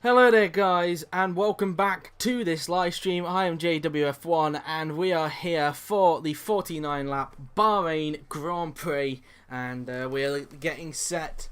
Hello there guys, and welcome back to this live stream. I am JWF1 and we are here for the 49 lap Bahrain Grand Prix, and we're getting set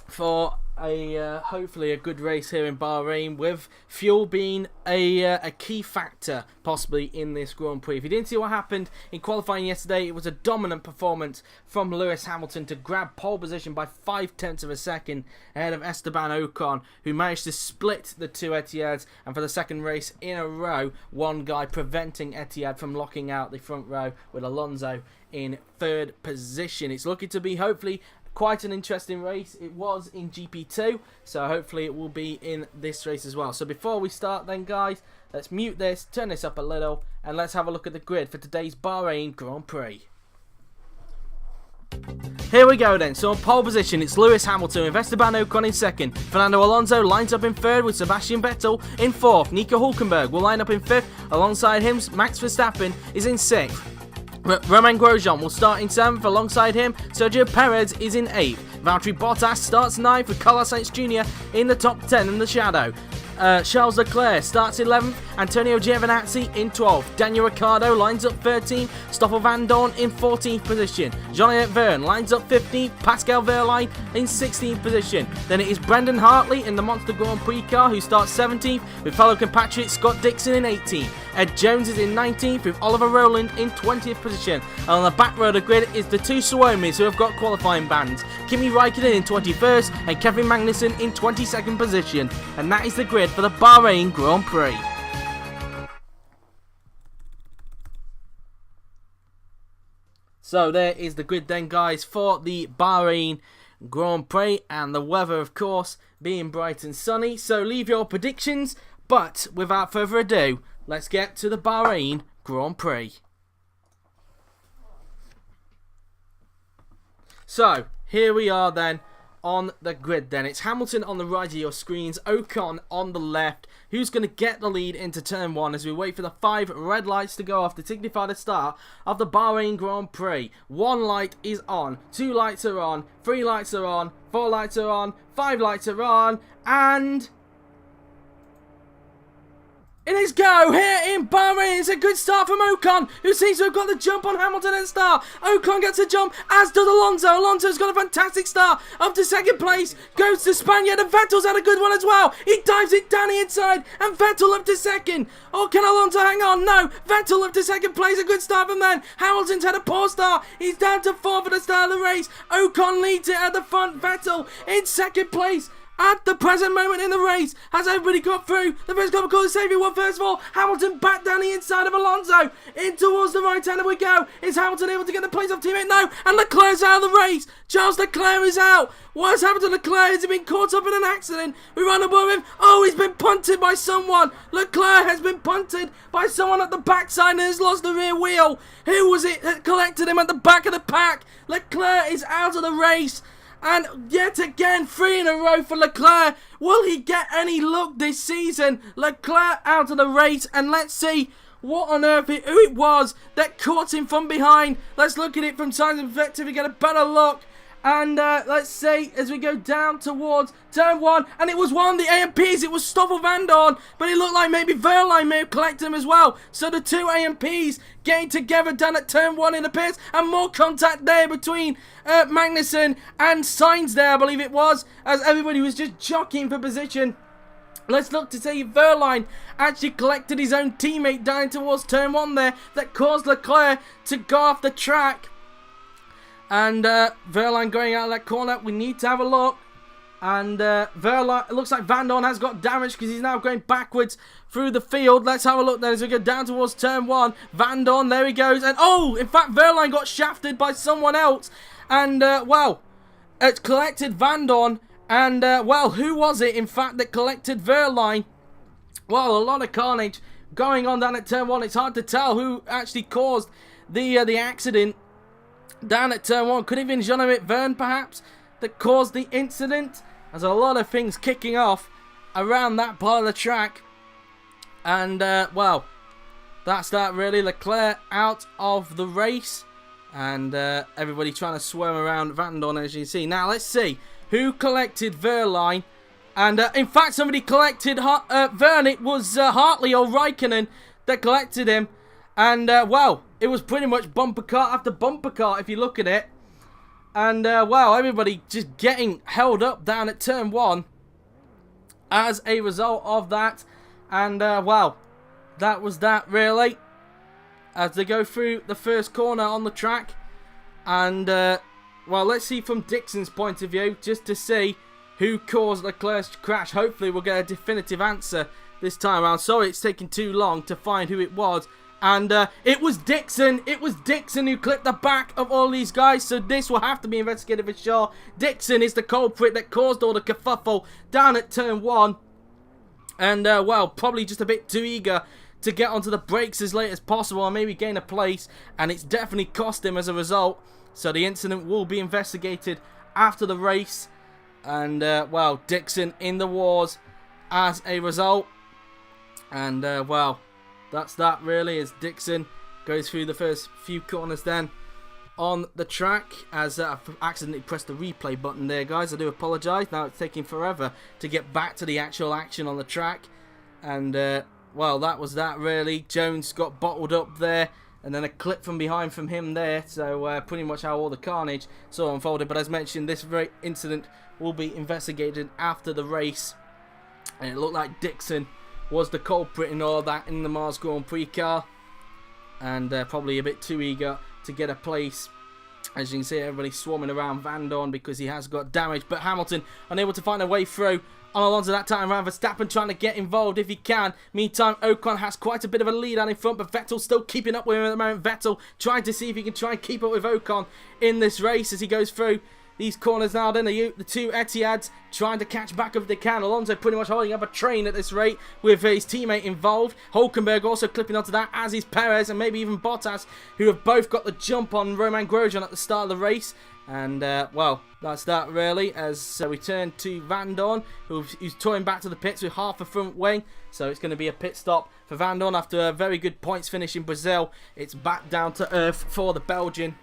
for a hopefully a good race here in Bahrain, with fuel being a key factor possibly in this Grand Prix. If you didn't see what happened in qualifying yesterday, it was a dominant performance from Lewis Hamilton to grab pole position by 0.5 of a second ahead of Esteban Ocon, who managed to split the two Etihads, and for the second race in a row, one guy preventing Etihad from locking out the front row, with Alonso in third position. It's looking to be hopefully quite an interesting race. It was in GP2, so hopefully it will be in this race as well. So before we start then guys, let's mute this, turn this up a little, and let's have a look at the grid for today's Bahrain Grand Prix. Here we go then. So on pole position, it's Lewis Hamilton with Esteban Ocon in second. Fernando Alonso lines up in third with Sebastian Vettel in fourth. Nico Hülkenberg will line up in fifth. Alongside him, Max Verstappen is in sixth. Romain Grosjean will start in 7th, alongside him Sergio Pérez is in 8th. Valtteri Bottas starts 9th with Carlos Sainz Jr. in the top 10 in the shadow. Charles Leclerc starts 11th, Antonio Giovinazzi in 12th, Daniel Ricciardo lines up 13th, Stoffel Vandoorne in 14th position, Jean-Eric Vergne lines up 15th, Pascal Wehrlein in 16th position. Then it is Brendan Hartley in the Monster Grand Prix car who starts 17th, with fellow compatriot Scott Dixon in 18th. Ed Jones is in 19th with Oliver Rowland in 20th position. And on the back row of the grid is the two Suomis who have got qualifying bans, Kimi Räikkönen in 21st and Kevin Magnussen in 22nd position. And that is the grid for the Bahrain Grand Prix. So there is the grid then guys for the Bahrain Grand Prix, and the weather of course being bright and sunny. So leave your predictions, but without further ado, let's get to the Bahrain Grand Prix. So here we are then on the grid then. It's Hamilton on the right of your screens, Ocon on the left. Who's going to get the lead into turn 1 as we wait for the 5 red lights to go off to signify the start of the Bahrain Grand Prix. 1 light is on, 2 lights are on, 3 lights are on, 4 lights are on, 5 lights are on, and it is go here in Bahrain. It's a good start from Ocon, who seems to have got the jump on Hamilton at the start. Ocon gets a jump, as does Alonso. Alonso's got a fantastic start up to second place, goes to Spaniard, and Vettel's had a good one as well. He dives it down the inside, and Vettel up to second. Oh, can Alonso hang on? No, Vettel up to second place. A good start from then. Hamilton's had a poor start. He's down to 4th at the start of the race. Ocon leads it at the front. Vettel in second place at the present moment in the race. Has everybody got through? The first couple call the saviour one first of all. Hamilton back down the inside of Alonso. In towards the right hand we go. Is Hamilton able to get the place off teammate? No. And Leclerc's out of the race. Charles Leclerc is out. What has happened to Leclerc? Has he been caught up in an accident? We run above him. Oh, he's been punted by someone. Leclerc has been punted by someone at the backside and has lost the rear wheel. Who was it that collected him at the back of the pack? Leclerc is out of the race. And yet again, 3 in a row for Leclerc. Will he get any luck this season? Leclerc out of the race, and let's see what on earth who it was that caught him from behind. Let's look at it from science and perspective to get a better look. And let's see as we go down towards turn 1, and it was one of the AMPs. It was Stoffel Vandoorne, but it looked like maybe Wehrlein may have collected him as well. So the two AMPs getting together down at turn 1 in the pits, and more contact there between Magnussen and Sainz there, I believe it was, as everybody was just jockeying for position. Let's look to see if Wehrlein actually collected his own teammate down towards turn 1 there, that caused Leclerc to go off the track. And Wehrlein going out of that corner. We need to have a look. And Wehrlein, it looks like Vandoorne has got damage because he's now going backwards through the field. Let's have a look then as we go down towards turn 1. Vandoorne, there he goes. And oh, in fact, Wehrlein got shafted by someone else. And well, it collected Vandoorne. And well, who was it in fact that collected Wehrlein? Well, a lot of carnage going on down at turn 1. It's hard to tell who actually caused the accident down at turn 1. Could have been Jean-Eric Vergne perhaps that caused the incident. There's a lot of things kicking off around that part of the track. And well, that's that really. Leclerc out of the race, and everybody trying to swarm around Vandoorne as you can see. Now let's see who collected Wehrlein And in fact, somebody collected Vern. It was Hartley or Raikkonen that collected him. And, well, it was pretty much bumper car after bumper car if you look at it. And, wow, everybody just getting held up down at turn 1 as a result of that. And, wow, that was that, really. As they go through the first corner on the track. And, well, let's see from Dixon's point of view, just to see who caused Leclerc's crash. Hopefully we'll get a definitive answer this time around. Sorry it's taking too long to find who it was. And it was Dixon. It was Dixon who clipped the back of all these guys. So this will have to be investigated for sure. Dixon is the culprit that caused all the kerfuffle down at turn 1. And, well, probably just a bit too eager to get onto the brakes as late as possible and maybe gain a place. And it's definitely cost him as a result. So the incident will be investigated after the race. And, well, Dixon in the wars as a result. And, well, that's that really, as Dixon goes through the first few corners then on the track. As I've accidentally pressed the replay button there, guys. I do apologise. Now it's taking forever to get back to the actual action on the track. And, well, that was that really. Jones got bottled up there. And then a clip from behind from him there. So pretty much how all the carnage sort of unfolded. But as mentioned, this very incident will be investigated after the race. And it looked like Dixon was the culprit in all that in the Mars Grand Prix car. And probably a bit too eager to get a place. As you can see, everybody swarming around Vandoorne because he has got damage. But Hamilton unable to find a way through on Alonso that time around. Verstappen trying to get involved if he can. Meantime, Ocon has quite a bit of a lead out in front, but Vettel still keeping up with him at the moment. Vettel trying to see if he can try and keep up with Ocon in this race as he goes through these corners now. Then the two Etihads trying to catch back if they can. Alonso pretty much holding up a train at this rate with his teammate involved. Hülkenberg also clipping onto that, as is Pérez and maybe even Bottas, who have both got the jump on Romain Grosjean at the start of the race. And, well, that's that really, as we turn to Vandoorne, who's touring back to the pits with half a front wing. So it's going to be a pit stop for Vandoorne after a very good points finish in Brazil. It's back down to earth for the Belgian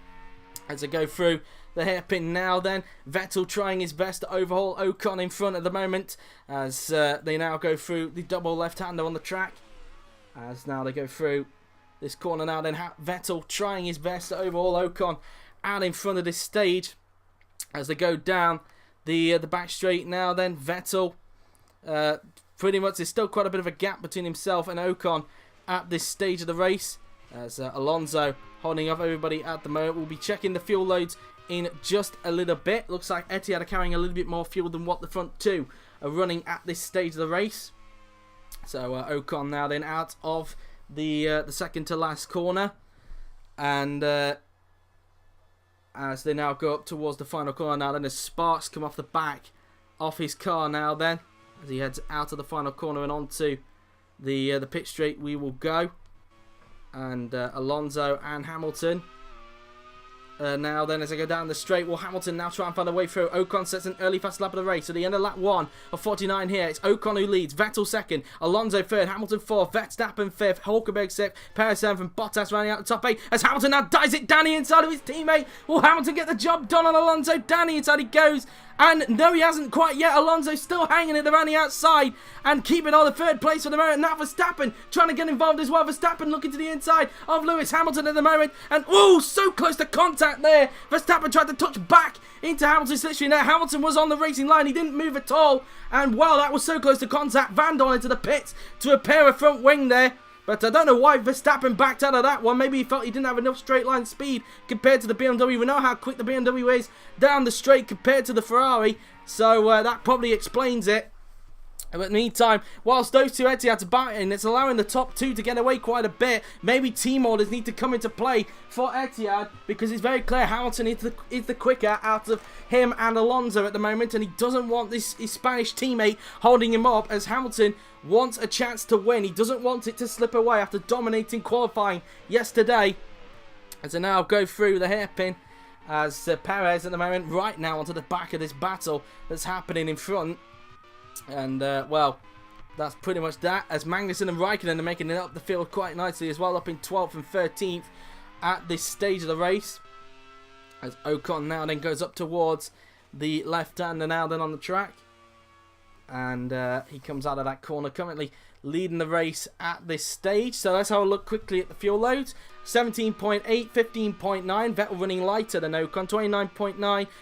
as they go through the hairpin now then. Vettel trying his best to overhaul Ocon in front at the moment, as they now go through the double left-hander on the track. As now they go through this corner now then, Vettel trying his best to overhaul Ocon out in front of this stage as they go down the back straight now then. Vettel pretty much, there's still quite a bit of a gap between himself and Ocon at this stage of the race, as Alonso holding up everybody at the moment. We'll be checking the fuel loads in just a little bit. Looks like Etihad are carrying a little bit more fuel than what the front two are running at this stage of the race. So Ocon now then out of the second to last corner, and as they now go up towards the final corner now, then the sparks come off the back of his car now then, as he heads out of the final corner and onto the pit straight we will go. And Alonso and Hamilton now then as I go down the straight. Will Hamilton now try and find a way through? Ocon sets an early fast lap of the race. So the end of lap 1 of 49 here. It's Ocon who leads. Vettel second. Alonso third. Hamilton fourth. Verstappen fifth. Hülkenberg sixth. Pérez seventh. And Bottas running out the top 8. As Hamilton now dies it Danny inside of his teammate. Will Hamilton get the job done on Alonso? Danny inside he goes. And no, he hasn't quite yet. Alonso still hanging it around the outside and keeping on the third place for the moment. Now Verstappen trying to get involved as well. Verstappen looking to the inside of Lewis Hamilton at the moment. And oh, so close to contact there. Verstappen tried to touch back into Hamilton's literally there. Hamilton was on the racing line. He didn't move at all. And wow, that was so close to contact. Vandoorne into the pits to repair a front wing there. But I don't know why Verstappen backed out of that one. Maybe he felt he didn't have enough straight line speed compared to the BMW. We know how quick the BMW is down the straight compared to the Ferrari. So that probably explains it. But in the meantime, whilst those two Etihads are battling, it's allowing the top two to get away quite a bit. Maybe team orders need to come into play for Etihad, because it's very clear Hamilton is the quicker out of him and Alonso at the moment, and he doesn't want his Spanish teammate holding him up, as Hamilton wants a chance to win. He doesn't want it to slip away after dominating qualifying yesterday. As they now go through the hairpin, as Pérez at the moment right now onto the back of this battle that's happening in front. And, well, that's pretty much that, as Magnussen and Raikkonen are making it up the field quite nicely as well, up in 12th and 13th at this stage of the race. As Ocon now then goes up towards the left-hander now then on the track. And he comes out of that corner, currently leading the race at this stage. So let's have a look quickly at the fuel loads. 17.8, 15.9, Vettel running lighter than Ocon, 29.9,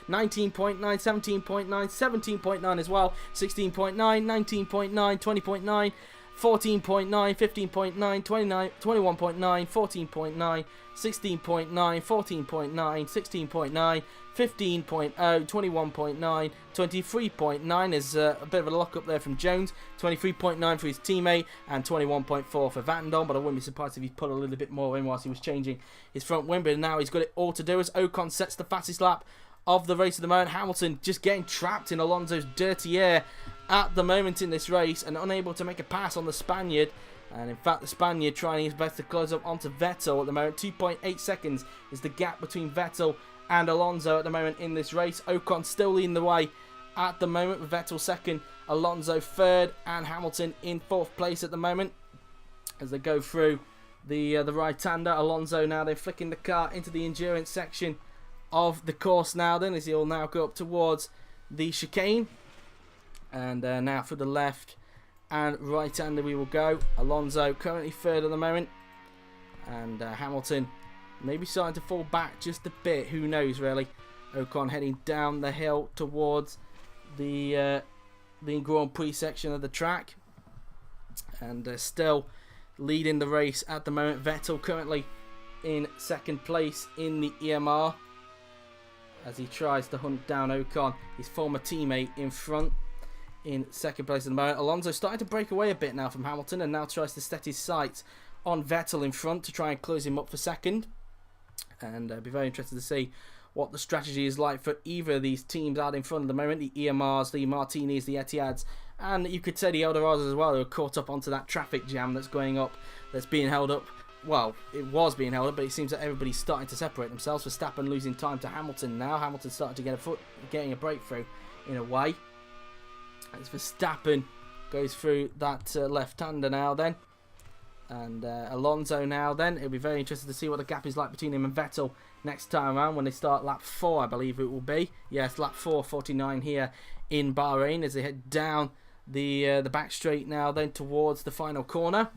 19.9, 17.9, 17.9 as well, 16.9, 19.9, 20.9, 14.9, 15.9, 29, 21.9, 14.9, 16.9, 14.9, 16.9, 15.0, 21.9, 23.9 is a bit of a lock up there from Jones, 23.9 for his teammate, and 21.4 for Vandoorne, but I wouldn't be surprised if he put a little bit more in whilst he was changing his front wing, but now he's got it all to do as Ocon sets the fastest lap of the race at the moment. Hamilton just getting trapped in Alonso's dirty air at the moment in this race and unable to make a pass on the Spaniard. And in fact, the Spaniard trying his best to close up onto Vettel at the moment. 2.8 seconds is the gap between Vettel and Alonso at the moment in this race. Ocon still leading the way at the moment with Vettel second, Alonso third, and Hamilton in fourth place at the moment as they go through the right-hander. Alonso now then flicking the car into the endurance section of the course now then, as he'll now go up towards the chicane. And now for the left and right-hander we will go. Alonso currently third at the moment, and Hamilton maybe starting to fall back just a bit, who knows really. Ocon heading down the hill towards the Grand Prix section of the track, and still leading the race at the moment. Vettel currently in second place in the EMR as he tries to hunt down Ocon, his former teammate, in front in second place at the moment. Alonso starting to break away a bit now from Hamilton and now tries to set his sights on Vettel in front to try and close him up for second. And be very interested to see what the strategy is like for either of these teams out in front at the moment. The EMRs, the Martinis, the Etihads, and you could say the Eldorados as well, who are caught up onto that traffic jam that's going up, that's being held up. Well, it was being held up, but it seems that everybody's starting to separate themselves. Verstappen losing time to Hamilton now. Hamilton's starting to get getting a breakthrough in a way. As Verstappen goes through that left-hander now then. And Alonso now then. It'll be very interesting to see what the gap is like between him and Vettel next time around when they start lap 4, I believe it will be. Yes, lap 4, 49 here in Bahrain as they head down the back straight now then towards the final corner.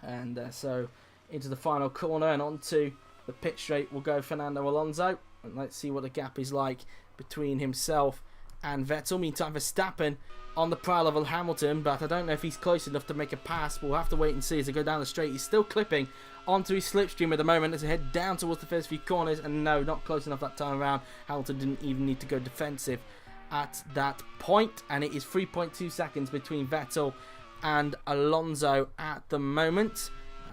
And so into the final corner and onto the pit straight will go Fernando Alonso. And let's see what the gap is like between himself and Vettel. Meantime, Verstappen on the prowl of Hamilton, but I don't know if he's close enough to make a pass. We'll have to wait and see as they go down the straight. He's still clipping onto his slipstream at the moment as they head down towards the first few corners, and no, not close enough that time around. Hamilton didn't even need to go defensive at that point, and it is 3.2 seconds between Vettel and Alonso at the moment.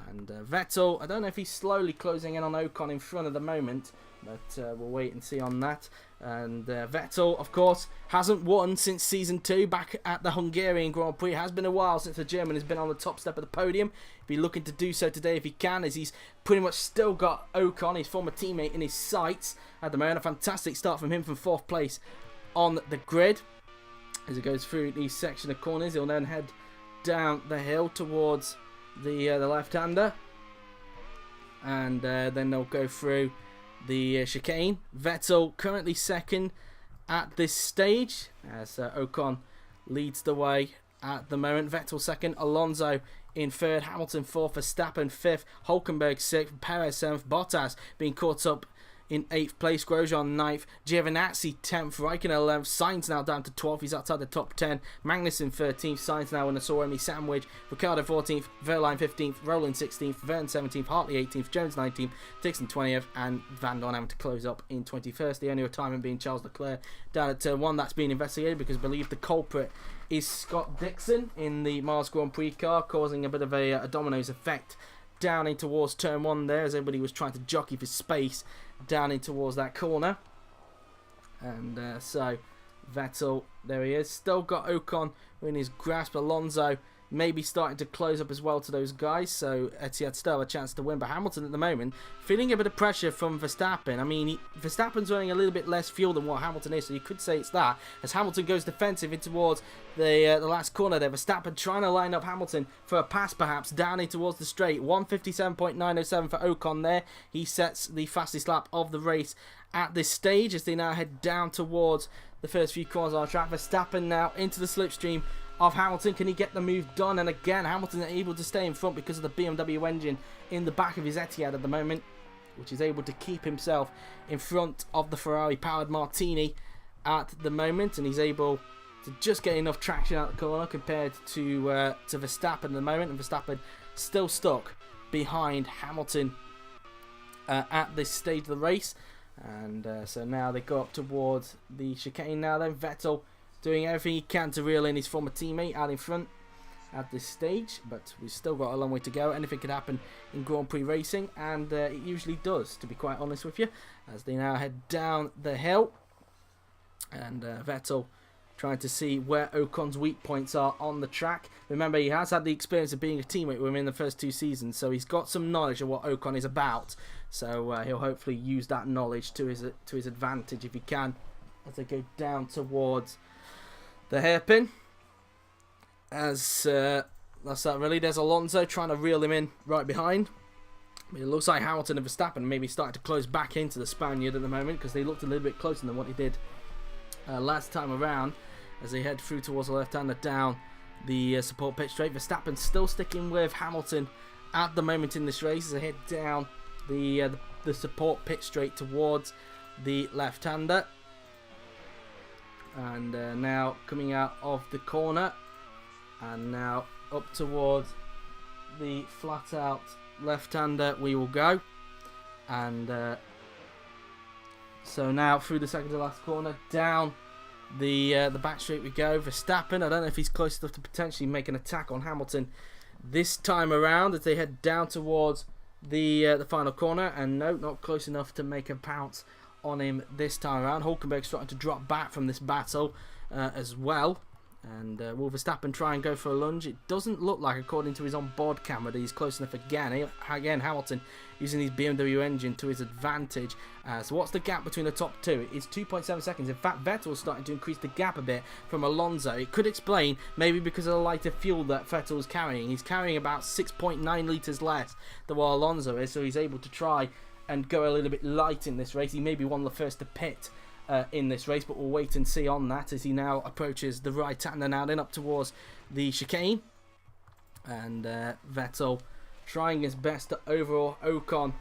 And Vettel, I don't know if he's slowly closing in on Ocon in front at the moment, but we'll wait and see on that. And Vettel, of course, hasn't won since Season 2 back at the Hungarian Grand Prix. It has been a while since the German has been on the top step of the podium. Be looking to do so today if he can, as he's pretty much still got Ocon, his former teammate, in his sights at the moment. A fantastic start from him from 4th place on the grid. As he goes through these section of corners, he'll then head down the hill towards the left-hander. And then they'll go through the chicane. Vettel currently second at this stage as Ocon leads the way at the moment. Vettel second, Alonso in third, Hamilton fourth, Verstappen fifth, Hülkenberg sixth, Pérez seventh, Bottas being caught up in 8th place, Grosjean 9th, Giovinazzi 10th, Raikkonen 11th, Sainz now down to 12th, he's outside the top 10, Magnussen 13th, Sainz now in a Soremi sandwich, Ricciardo 14th, Verline 15th, Rowland 16th, Verne 17th, Hartley 18th, Jones 19th, Dixon 20th, and Vandoorne having to close up in 21st, the only retirement being Charles Leclerc down at turn 1. That's being investigated because I believe the culprit is Scott Dixon in the Mars Grand Prix car, causing a bit of a dominoes effect down in towards turn 1 there as everybody was trying to jockey for space down in towards that corner. And so Vettel, there he is, still got Ocon in his grasp. Alonso maybe starting to close up as well to those guys, so Etihad still have a chance to win. But Hamilton at the moment feeling a bit of pressure from Verstappen. I mean, Verstappen's running a little bit less fuel than what Hamilton is, so you could say it's that, as Hamilton goes defensive in towards the last corner there. Verstappen trying to line up Hamilton for a pass perhaps down in towards the straight. 1:57.907 for Ocon there. He sets the fastest lap of the race at this stage as they now head down towards the first few corners on the track. Verstappen now into the slipstream of Hamilton. Can he get the move done? And again, Hamilton able to stay in front because of the BMW engine in the back of his Etihad at the moment, which is able to keep himself in front of the Ferrari-powered Martini at the moment, and he's able to just get enough traction out the corner compared to Verstappen at the moment, and Verstappen still stuck behind Hamilton at this stage of the race. And so now they go up towards the chicane now then. Vettel doing everything he can to reel in his former teammate out in front at this stage, but we've still got a long way to go. Anything could happen in Grand Prix racing, and it usually does, to be quite honest with you, as they now head down the hill. And Vettel trying to see where Ocon's weak points are on the track. Remember, he has had the experience of being a teammate with him in the first 2 seasons, so he's got some knowledge of what Ocon is about. So he'll hopefully use that knowledge to his advantage if he can, as they go down towards the hairpin. As that's that really. There's Alonso trying to reel him in right behind. It looks like Hamilton and Verstappen maybe starting to close back into the Spaniard at the moment, because they looked a little bit closer than what they did last time around, as they head through towards the left-hander down the support pit straight. Verstappen still sticking with Hamilton at the moment in this race as they head down the support pit straight towards the left-hander. And now coming out of the corner, and now up towards the flat-out left-hander we will go. And so now through the second to last corner, down the back straight we go. Verstappen, I don't know if he's close enough to potentially make an attack on Hamilton this time around as they head down towards the final corner, and no, not close enough to make a pounce on him this time around. Hülkenberg starting to drop back from this battle as well. And will Verstappen try and go for a lunge? It doesn't look like, according to his on-board camera, that he's close enough again. Again, Hamilton using his BMW engine to his advantage. So what's the gap between the top two? It's 2.7 seconds. In fact, Vettel's starting to increase the gap a bit from Alonso. It could explain, maybe because of the lighter fuel that Vettel's carrying. He's carrying about 6.9 litres less than what Alonso is, so he's able to try and go a little bit light in this race. He may be one of the first to pit in this race, but we'll wait and see on that as he now approaches the right-hander now then up towards the chicane. And Vettel trying his best to overhaul Ocon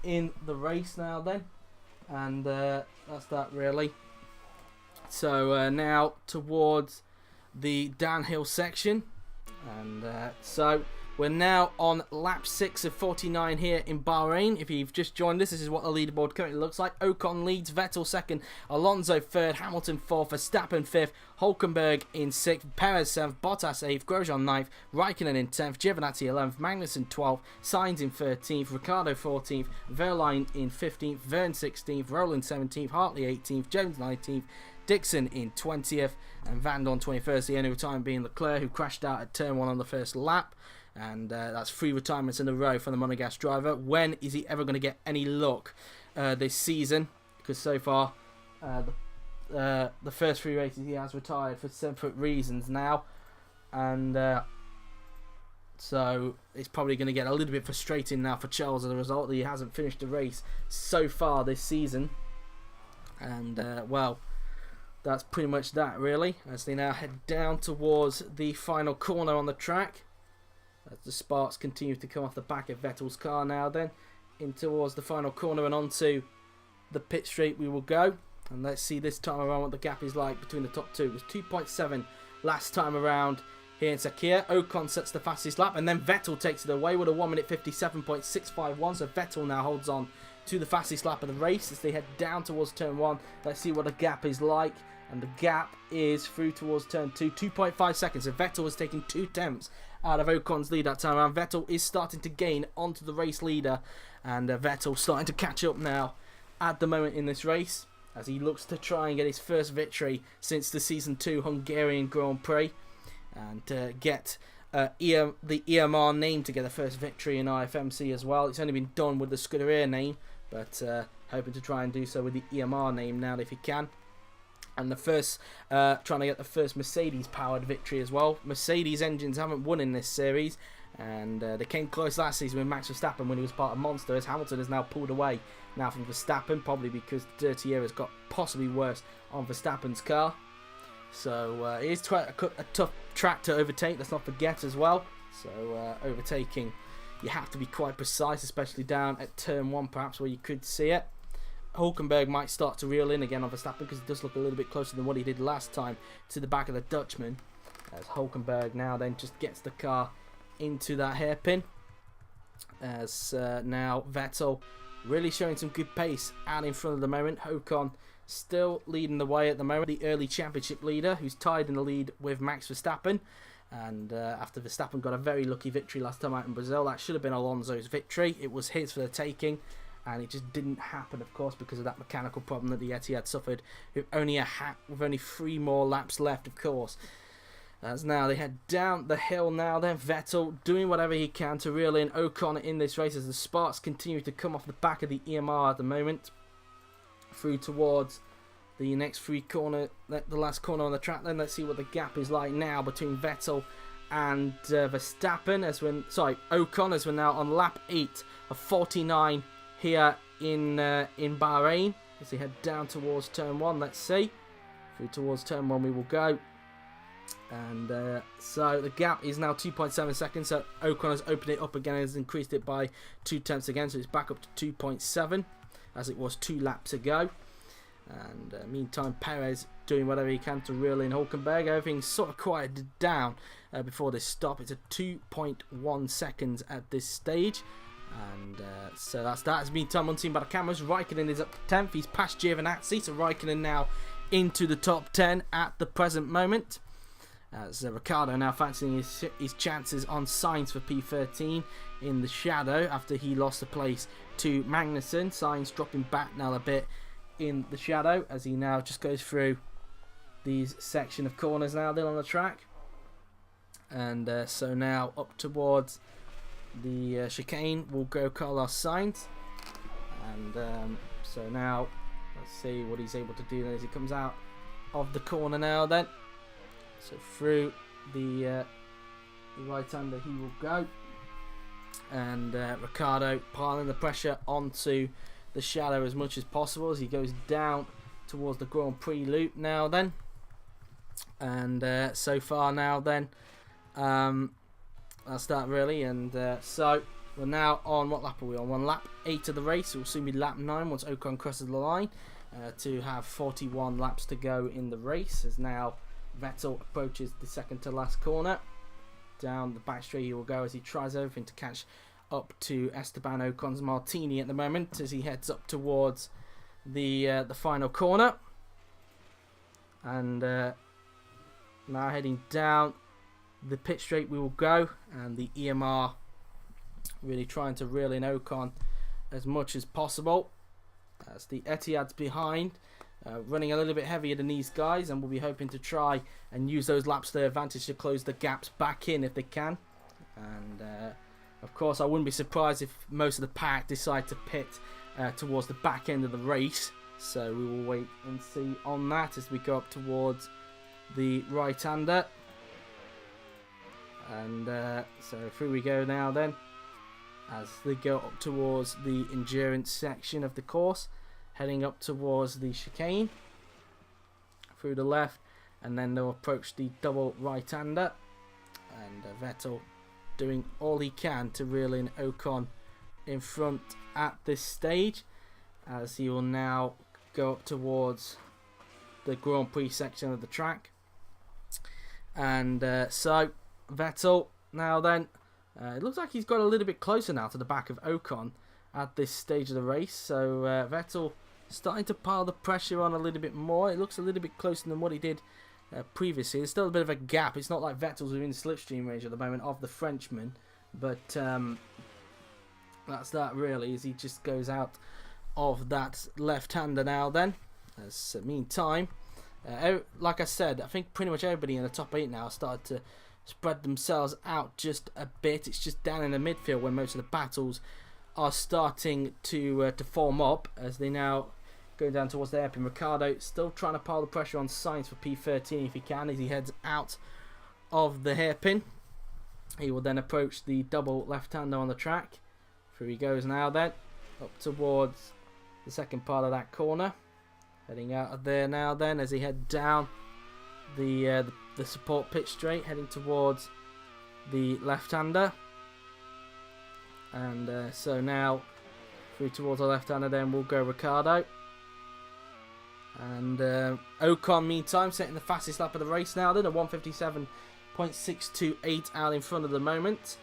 in the race now then. And that's that really. So now towards the downhill section. And so we're now on lap 6 of 49 here in Bahrain. If you've just joined us, this is what the leaderboard currently looks like. Ocon leads, Vettel second, Alonso third, Hamilton fourth, Verstappen fifth, Hülkenberg in sixth, Pérez seventh, Bottas eighth, Grosjean ninth, Raikkonen in 10th, Giovinazzi 11th, Magnussen 12th, Sainz in 13th, Ricciardo 14th, Verline in 15th, Verne 16th, Rowland 17th, Hartley 18th, Jones 19th, Dixon in 20th, and Vandoorne 21st. The only retirement being Leclerc, who crashed out at turn 1 on the first lap. And that's 3 retirements in a row for the Monegasque driver. When is he ever going to get any luck this season? Because so far, the first 3 races he has retired for separate reasons now. And so it's probably going to get a little bit frustrating now for Charles as a result that he hasn't finished a race so far this season. And, well, that's pretty much that really, as they now head down towards the final corner on the track. As the sparks continue to come off the back of Vettel's car now then, in towards the final corner and onto the pit straight we will go. And let's see this time around what the gap is like between the top two. It was 2.7 last time around here in Sakhir. Ocon sets the fastest lap, and then Vettel takes it away with a 1 minute 57.651. So Vettel now holds on to the fastest lap of the race as they head down towards turn 1. Let's see what the gap is like. And the gap is through towards turn 2, 2.5 seconds. So Vettel has taken 2 tenths out of Ocon's lead that time around. Vettel is starting to gain onto the race leader, and Vettel starting to catch up now at the moment in this race as he looks to try and get his first victory since the Season 2 Hungarian Grand Prix, and get the EMR name to get the first victory in IFMC as well. It's only been done with the Scuderia name, but hoping to try and do so with the EMR name now if he can. And the first, trying to get the first Mercedes-powered victory as well. Mercedes engines haven't won in this series, and they came close last season with Max Verstappen when he was part of Monster, as Hamilton has now pulled away now from Verstappen, probably because the dirty air has got possibly worse on Verstappen's car. So it is quite a tough track to overtake, let's not forget as well. So overtaking, you have to be quite precise, especially down at turn 1 perhaps, where you could see it. Hülkenberg might start to reel in again on Verstappen, because it does look a little bit closer than what he did last time to the back of the Dutchman. As Hülkenberg now then just gets the car into that hairpin. As now Vettel really showing some good pace out in front at the moment. Ocon still leading the way at the moment, the early championship leader, who's tied in the lead with Max Verstappen. And after Verstappen got a very lucky victory last time out in Brazil, that should have been Alonso's victory. It was his for the taking, and it just didn't happen, of course, because of that mechanical problem that the Etihad suffered with only 3 more laps left, of course. As now they head down the hill now then, Vettel doing whatever he can to reel in Ocon in this race, as the sparks continue to come off the back of the EMR at the moment. Through towards the next the last corner on the track. Then let's see what the gap is like now between Vettel and Verstappen, Ocon, as we're now on lap 8 of 49 here in Bahrain. As they head down towards turn 1, let's see. Through towards turn 1 we will go. And so the gap is now 2.7 seconds, so Ocon has opened it up again and has increased it by 2 tenths again, so it's back up to 2.7 as it was 2 laps ago. And meantime, Pérez doing whatever he can to reel in Hülkenberg. Everything's sort of quieted down before this stop. It's at 2.1 seconds at this stage. And so that's that. As meantime, unseen by the cameras, Raikkonen is up to 10th. He's past Giovinazzi, so Raikkonen now into the top 10 at the present moment. As Ricciardo now fancying his chances on Sainz for P13 in the shadow after he lost the place to Magnussen. Sainz dropping back now a bit in the shadow as he now just goes through these section of corners now then on the track. And so now up towards the chicane will go Carlos Sainz. And so now let's see what he's able to do as he comes out of the corner now then. So through the right-hander he will go. And Ricciardo piling the pressure onto the shadow as much as possible as he goes down towards the Grand Prix loop now then. And so far now then, that's that really. And so we're now on, what lap are we on? Lap 8 of the race. It will soon be lap 9 once Ocon crosses the line to have 41 laps to go in the race. As now Vettel approaches the second to last corner. Down the back straight he will go as he tries everything to catch up to Esteban Ocon's Martini at the moment as he heads up towards the final corner. And now heading down the pit straight we will go, and the EMR really trying to reel in Ocon as much as possible as the Etihad's behind, running a little bit heavier than these guys, and we'll be hoping to try and use those laps to their advantage to close the gaps back in if they can. And of course I wouldn't be surprised if most of the pack decide to pit towards the back end of the race, so we will wait and see on that as we go up towards the right-hander. And so through we go now then as they go up towards the endurance section of the course, heading up towards the chicane through the left, and then they'll approach the double right-hander. And Vettel doing all he can to reel in Ocon in front at this stage, as he will now go up towards the Grand Prix section of the track. And so Vettel now then, it looks like he's got a little bit closer now to the back of Ocon at this stage of the race. So Vettel starting to pile the pressure on a little bit more. It looks a little bit closer than what he did previously. There's still a bit of a gap. It's not like Vettel's within slipstream range at the moment of the Frenchman, but that's that really, as he just goes out of that left-hander now then. As meantime, like I said, I think pretty much everybody in the top 8 now started to spread themselves out just a bit. It's just down in the midfield when most of the battles are starting to form up, as they now go down towards the hairpin. Ricciardo still trying to pile the pressure on Sainz for P13 if he can, as he heads out of the hairpin. He will then approach the double left-hander on the track. Through he goes now then, up towards the second part of that corner. Heading out of there now then as he head down the support pitch straight, heading towards the left-hander. And so now through towards the left-hander then will go Ricciardo. And Ocon meantime setting the fastest lap of the race now then, a 157.628 out in front of the moment.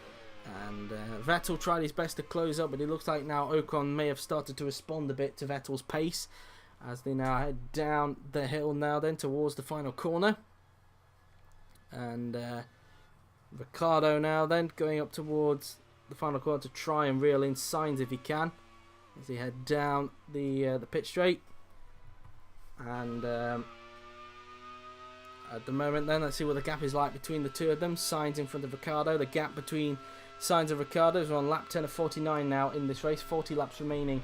And Vettel tried his best to close up, but it looks like now Ocon may have started to respond a bit to Vettel's pace as they now head down the hill now then towards the final corner. And Ricciardo now then going up towards the final corner to try and reel in Sainz if he can as he head down the pit straight. And at the moment then, let's see what the gap is like between the two of them. Sainz in front of Ricciardo. The gap between Sainz and Ricciardo is on lap 10 of 49 now in this race. 40 laps remaining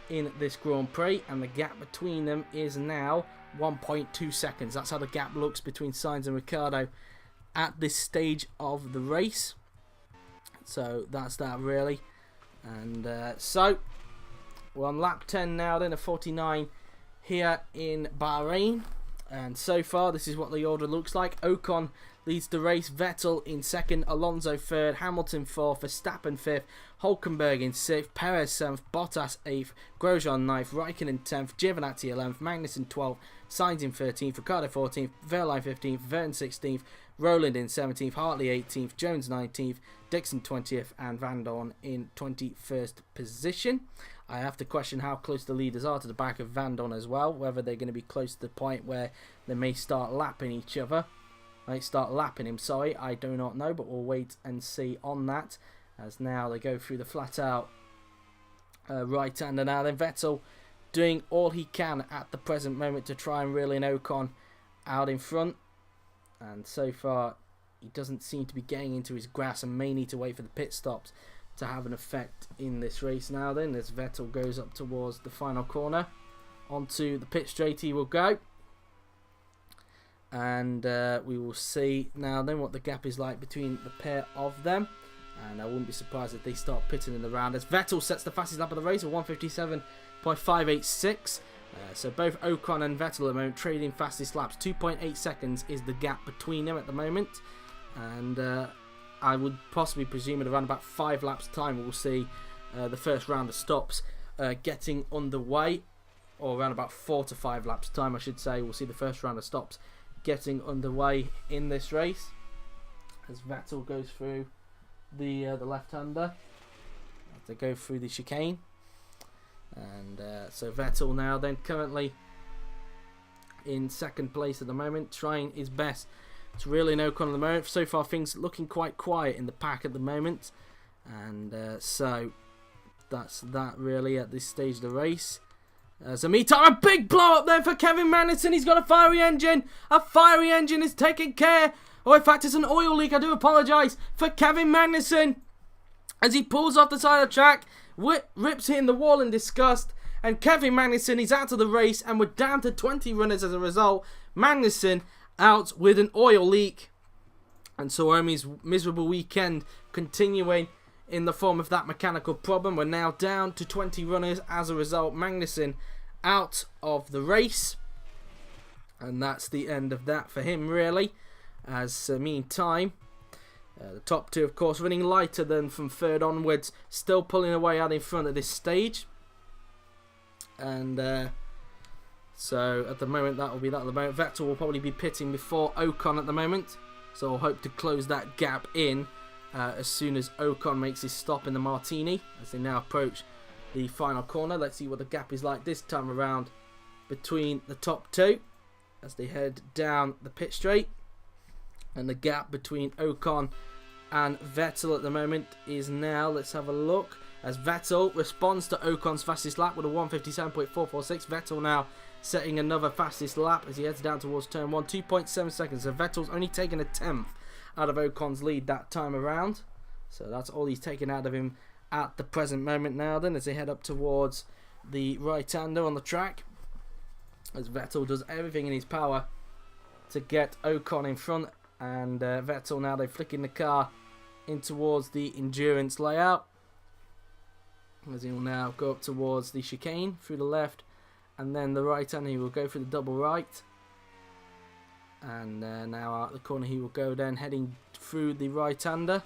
in this Grand Prix, and the gap between them is now 1.2 seconds. That's how the gap looks between Sainz and Ricciardo at this stage of the race. So that's that really. And so we're on lap 10 now then of 49 here in Bahrain, and so far this is what the order looks like. Ocon leads the race, Vettel in second, Alonso third, Hamilton fourth, Verstappen fifth, Hülkenberg in sixth, Pérez seventh, Bottas eighth, Grosjean ninth, Raikkonen 10th, Giovinazzi 11th, Magnussen 12th, Sainz in 13th, Ricciardo 14th, Verlaine 15th, Vergne 16th, Rowland in 17th, Hartley 18th, Jones 19th, Dixon 20th, and Vandoorne in 21st position. I have to question how close the leaders are to the back of Vandoorne as well, whether they're going to be close to the point where they may start lapping each other. Start lapping him, sorry, I do not know, but we'll wait and see on that, as now they go through the flat out right-hander now. Then Vettel doing all he can at the present moment to try and reel in Ocon out in front, and so far he doesn't seem to be getting into his grasp and may need to wait for the pit stops to have an effect in this race now then, as Vettel goes up towards the final corner. Onto the pit straight he will go. And we will see now then what the gap is like between the pair of them. And I wouldn't be surprised if they start pitting in the round, as Vettel sets the fastest lap of the race at 157.586. So both Ocon and Vettel at the moment trading fastest laps. 2.8 seconds is the gap between them at the moment. And I would possibly presume at around about 5 laps time we'll see the first round of stops getting underway. Or around about 4 to 5 laps time I should say, we'll see the first round of stops getting underway in this race, as Vettel goes through the left-hander to go through the chicane. And so Vettel now then currently in second place at the moment, trying his best to reel in Ocon at the moment. So far things looking quite quiet in the pack at the moment, and so that's that really at this stage of the race. So meantime, a big blow up there for Kevin Magnussen. He's got a fiery engine. A fiery engine is taking care. Oh, in fact, it's an oil leak. I do apologise for Kevin Magnussen as he pulls off the side of the track, rips hitting the wall in disgust, and Kevin Magnussen is out of the race, and we're down to 20 runners as a result. Magnussen out with an oil leak, and so Omi's miserable weekend continuing in the form of that mechanical problem. We're now down to 20 runners as a result. Magnussen out of the race, and that's the end of that for him really. As meantime, the top two of course running lighter than from third onwards, still pulling away out in front at this stage. And so at the moment that will be that at the moment. Vettel will probably be pitting before Ocon at the moment, so I'll hope to close that gap in as soon as Ocon makes his stop in the Martini, as they now approach the final corner. Let's see what the gap is like this time around between the top two as they head down the pit straight. And the gap between Ocon and Vettel at the moment is now, let's have a look, as Vettel responds to Ocon's fastest lap with a 157.446. Vettel now setting another fastest lap as he heads down towards turn 1, 2.7 seconds. So Vettel's only taken a 10th out of Ocon's lead that time around, so that's all he's taken out of him at the present moment now then, as they head up towards the right-hander on the track, as Vettel does everything in his power to get Ocon in front. And Vettel now, they're flicking the car in towards the endurance layout, as he will now go up towards the chicane through the left and then the right hand. He will go for the double right, and now out the corner he will go, then heading through the right hander,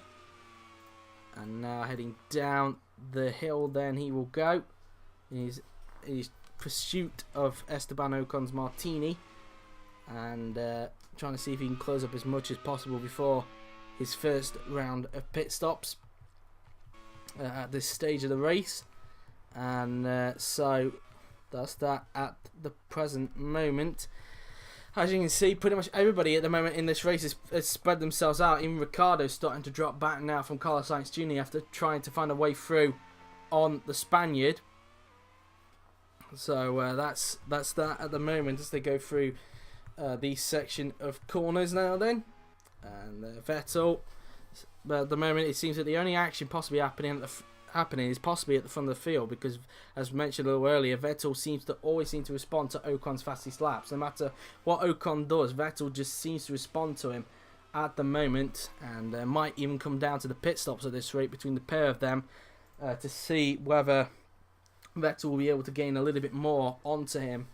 and now heading down the hill then he will go in his pursuit of Esteban Ocon's Martini, and trying to see if he can close up as much as possible before his first round of pit stops at this stage of the race. And so that's that at the present moment. As you can see, pretty much everybody at the moment in this race has spread themselves out. Even Ricciardo's starting to drop back now from Carlos Sainz Jr. after trying to find a way through on the Spaniard. So that's that at the moment as they go through the section of corners now then. And Vettel, but at the moment it seems that the only action possibly happening is possibly at the front of the field, because as mentioned a little earlier, Vettel seems to respond to Ocon's fastest laps. No matter what Ocon does, Vettel just seems to respond to him at the moment, and might even come down to the pit stops at this rate between the pair of them to see whether Vettel will be able to gain a little bit more onto him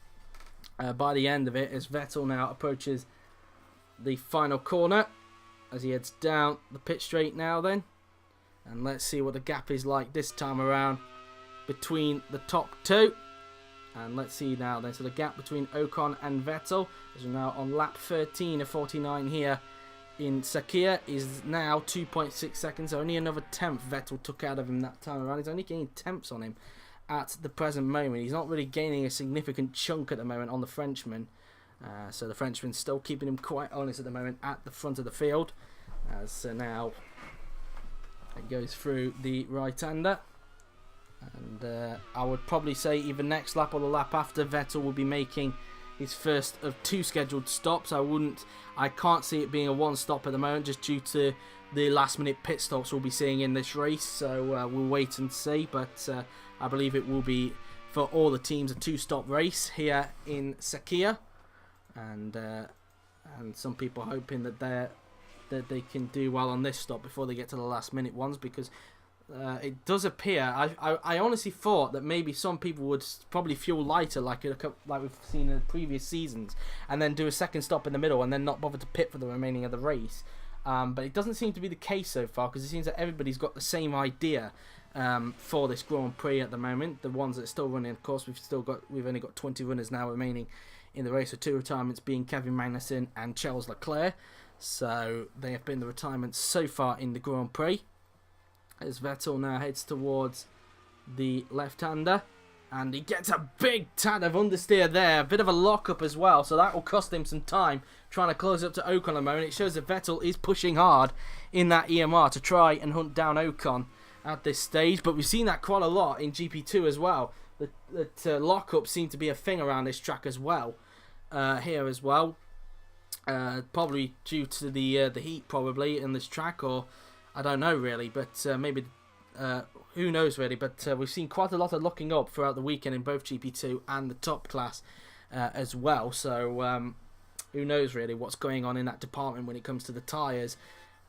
by the end of it, as Vettel now approaches the final corner as he heads down the pit straight now then. And let's see what the gap is like this time around between the top two. And let's see now then, so the gap between Ocon and Vettel, as we're now on lap 13 of 49 here in Sakhir, is now 2.6 seconds. So only another tenth Vettel took out of him that time around. He's only gaining tenths on him at the present moment. He's not really gaining a significant chunk at the moment on the Frenchman. So the Frenchman's still keeping him quite honest at the moment at the front of the field. As now it goes through the right-hander. And I would probably say either next lap or the lap after, Vettel will be making his first of two scheduled stops. I can't see it being a one stop at the moment, just due to the last minute pit stops we'll be seeing in this race. So we'll wait and see, but I believe it will be for all the teams a two-stop race here in Sakhir. And some people hoping that they can do well on this stop before they get to the last minute ones, because it does appear, I honestly thought that maybe some people would probably fuel lighter like we've seen in previous seasons, and then do a second stop in the middle and then not bother to pit for the remaining of the race. But it doesn't seem to be the case so far, because it seems that everybody's got the same idea for this Grand Prix at the moment. The ones that are still running, of course, we've only got 20 runners now remaining in the race, with two retirements being Kevin Magnussen and Charles Leclerc. So they have been the retirements so far in the Grand Prix. As Vettel now heads towards the left-hander, and he gets a big tad of understeer there, a bit of a lock-up as well, so that will cost him some time trying to close up to Ocon at the moment. It shows that Vettel is pushing hard in that EMR to try and hunt down Ocon at this stage, but we've seen that quite a lot in GP2 as well. That lock-up seemed to be a thing around this track as well, here as well. Probably due to the heat probably in this track, or I don't know really, but maybe who knows really. But we've seen quite a lot of locking up throughout the weekend in both GP2 and the top class as well. So who knows really what's going on in that department when it comes to the tyres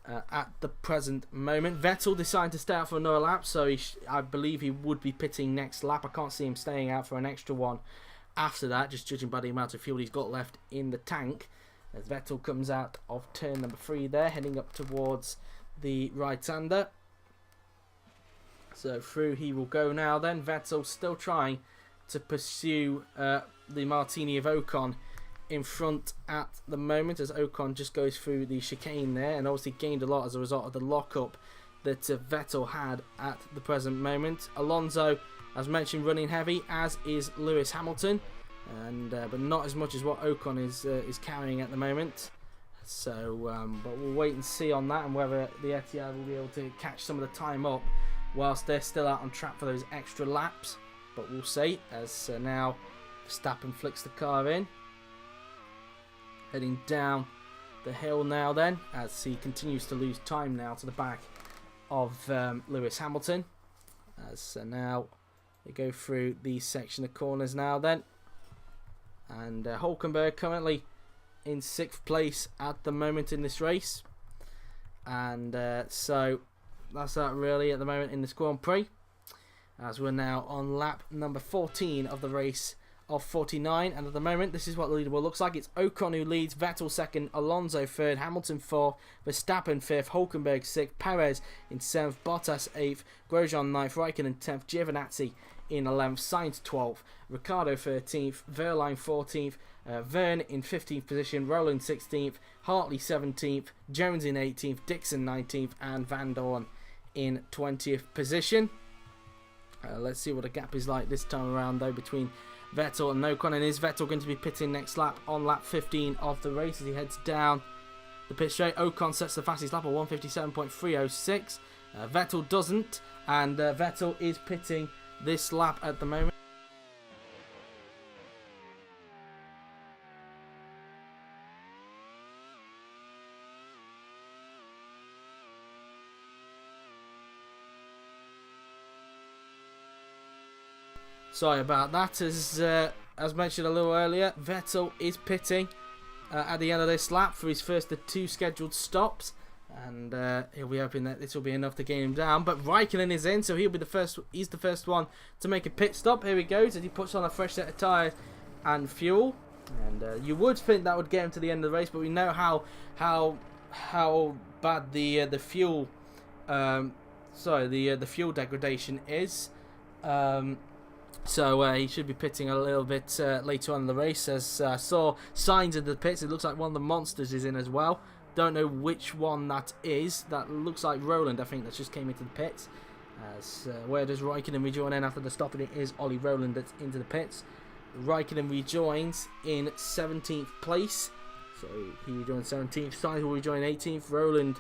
at the present moment. Vettel decided to stay out for another lap, so I believe he would be pitting next lap. I can't see him staying out for an extra one after that, just judging by the amount of fuel he's got left in the tank. As Vettel comes out of turn number 3 there, heading up towards the right-hander. So through he will go now then. Vettel still trying to pursue the Martini of Ocon in front at the moment, as Ocon just goes through the chicane there, and obviously gained a lot as a result of the lock-up that Vettel had at the present moment. Alonso, as mentioned, running heavy, as is Lewis Hamilton. And but not as much as what Ocon is carrying at the moment. So, but we'll wait and see on that, and whether the Etihad will be able to catch some of the time up whilst they're still out on track for those extra laps. But we'll see, as now Verstappen flicks the car in, heading down the hill now then, as he continues to lose time now to the back of Lewis Hamilton. As now they go through the section of corners now then. And Hülkenberg currently in 6th place at the moment in this race. And so that's that really at the moment in this Grand Prix. as we're now on lap number 14 of the race of 49, and at the moment this is what the leaderboard looks like. It's Ocon who leads, Vettel second, Alonso third, Hamilton fourth, Verstappen fifth, Hülkenberg sixth, Pérez in seventh, Bottas eighth, Grosjean ninth, Raikkonen 10th, Giovinazzi in 11th, Sainz 12th, Ricciardo 13th, Verline 14th, Verne in 15th position, Rowland 16th, Hartley 17th, Jones in 18th, Dixon 19th, and Vandoorne in 20th position. Let's see what the gap is like this time around though between Vettel and Ocon, and is Vettel going to be pitting next lap on lap 15 of the race as he heads down the pit straight? Ocon sets the fastest lap of 1:57.306. Vettel doesn't, and Vettel is pitting this lap at the moment. Sorry about that, as mentioned a little earlier, Vettel is pitting at the end of this lap for his first of 2 scheduled stops, and he'll be hoping that this will be enough to gain him down. But Raikkonen is in, so he'll be the first. He's the first one to make a pit stop. Here he goes as he puts on a fresh set of tyres and fuel, and you would think that would get him to the end of the race, but we know how bad the fuel the fuel degradation is. So he should be pitting a little bit later on in the race. As I saw signs in the pits, it looks like one of the monsters is in as well. Don't know which one that is. That looks like Rowland, I think, that just came into the pits. As where does Raikkonen rejoin in after the stop? And it is Ollie Rowland that's into the pits. Raikkonen rejoins in 17th place. So he rejoins 17th. Sainz will rejoin 18th. Rowland,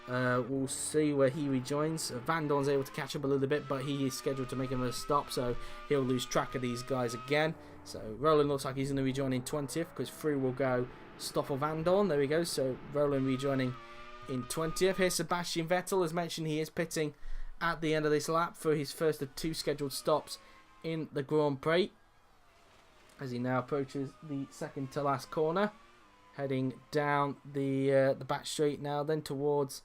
we'll see where he rejoins. Vandoorne's able to catch up a little bit, but he is scheduled to make another stop, so he'll lose track of these guys again. So Rowland looks like he's going to rejoin in 20th, because through will go Stoffel Vandoorne. There we go. So Rowland rejoining in 20th. Here's Sebastian Vettel. As mentioned, he is pitting at the end of this lap for his first of 2 scheduled stops in the Grand Prix, as he now approaches the second to last corner, heading down the back straight now, then towards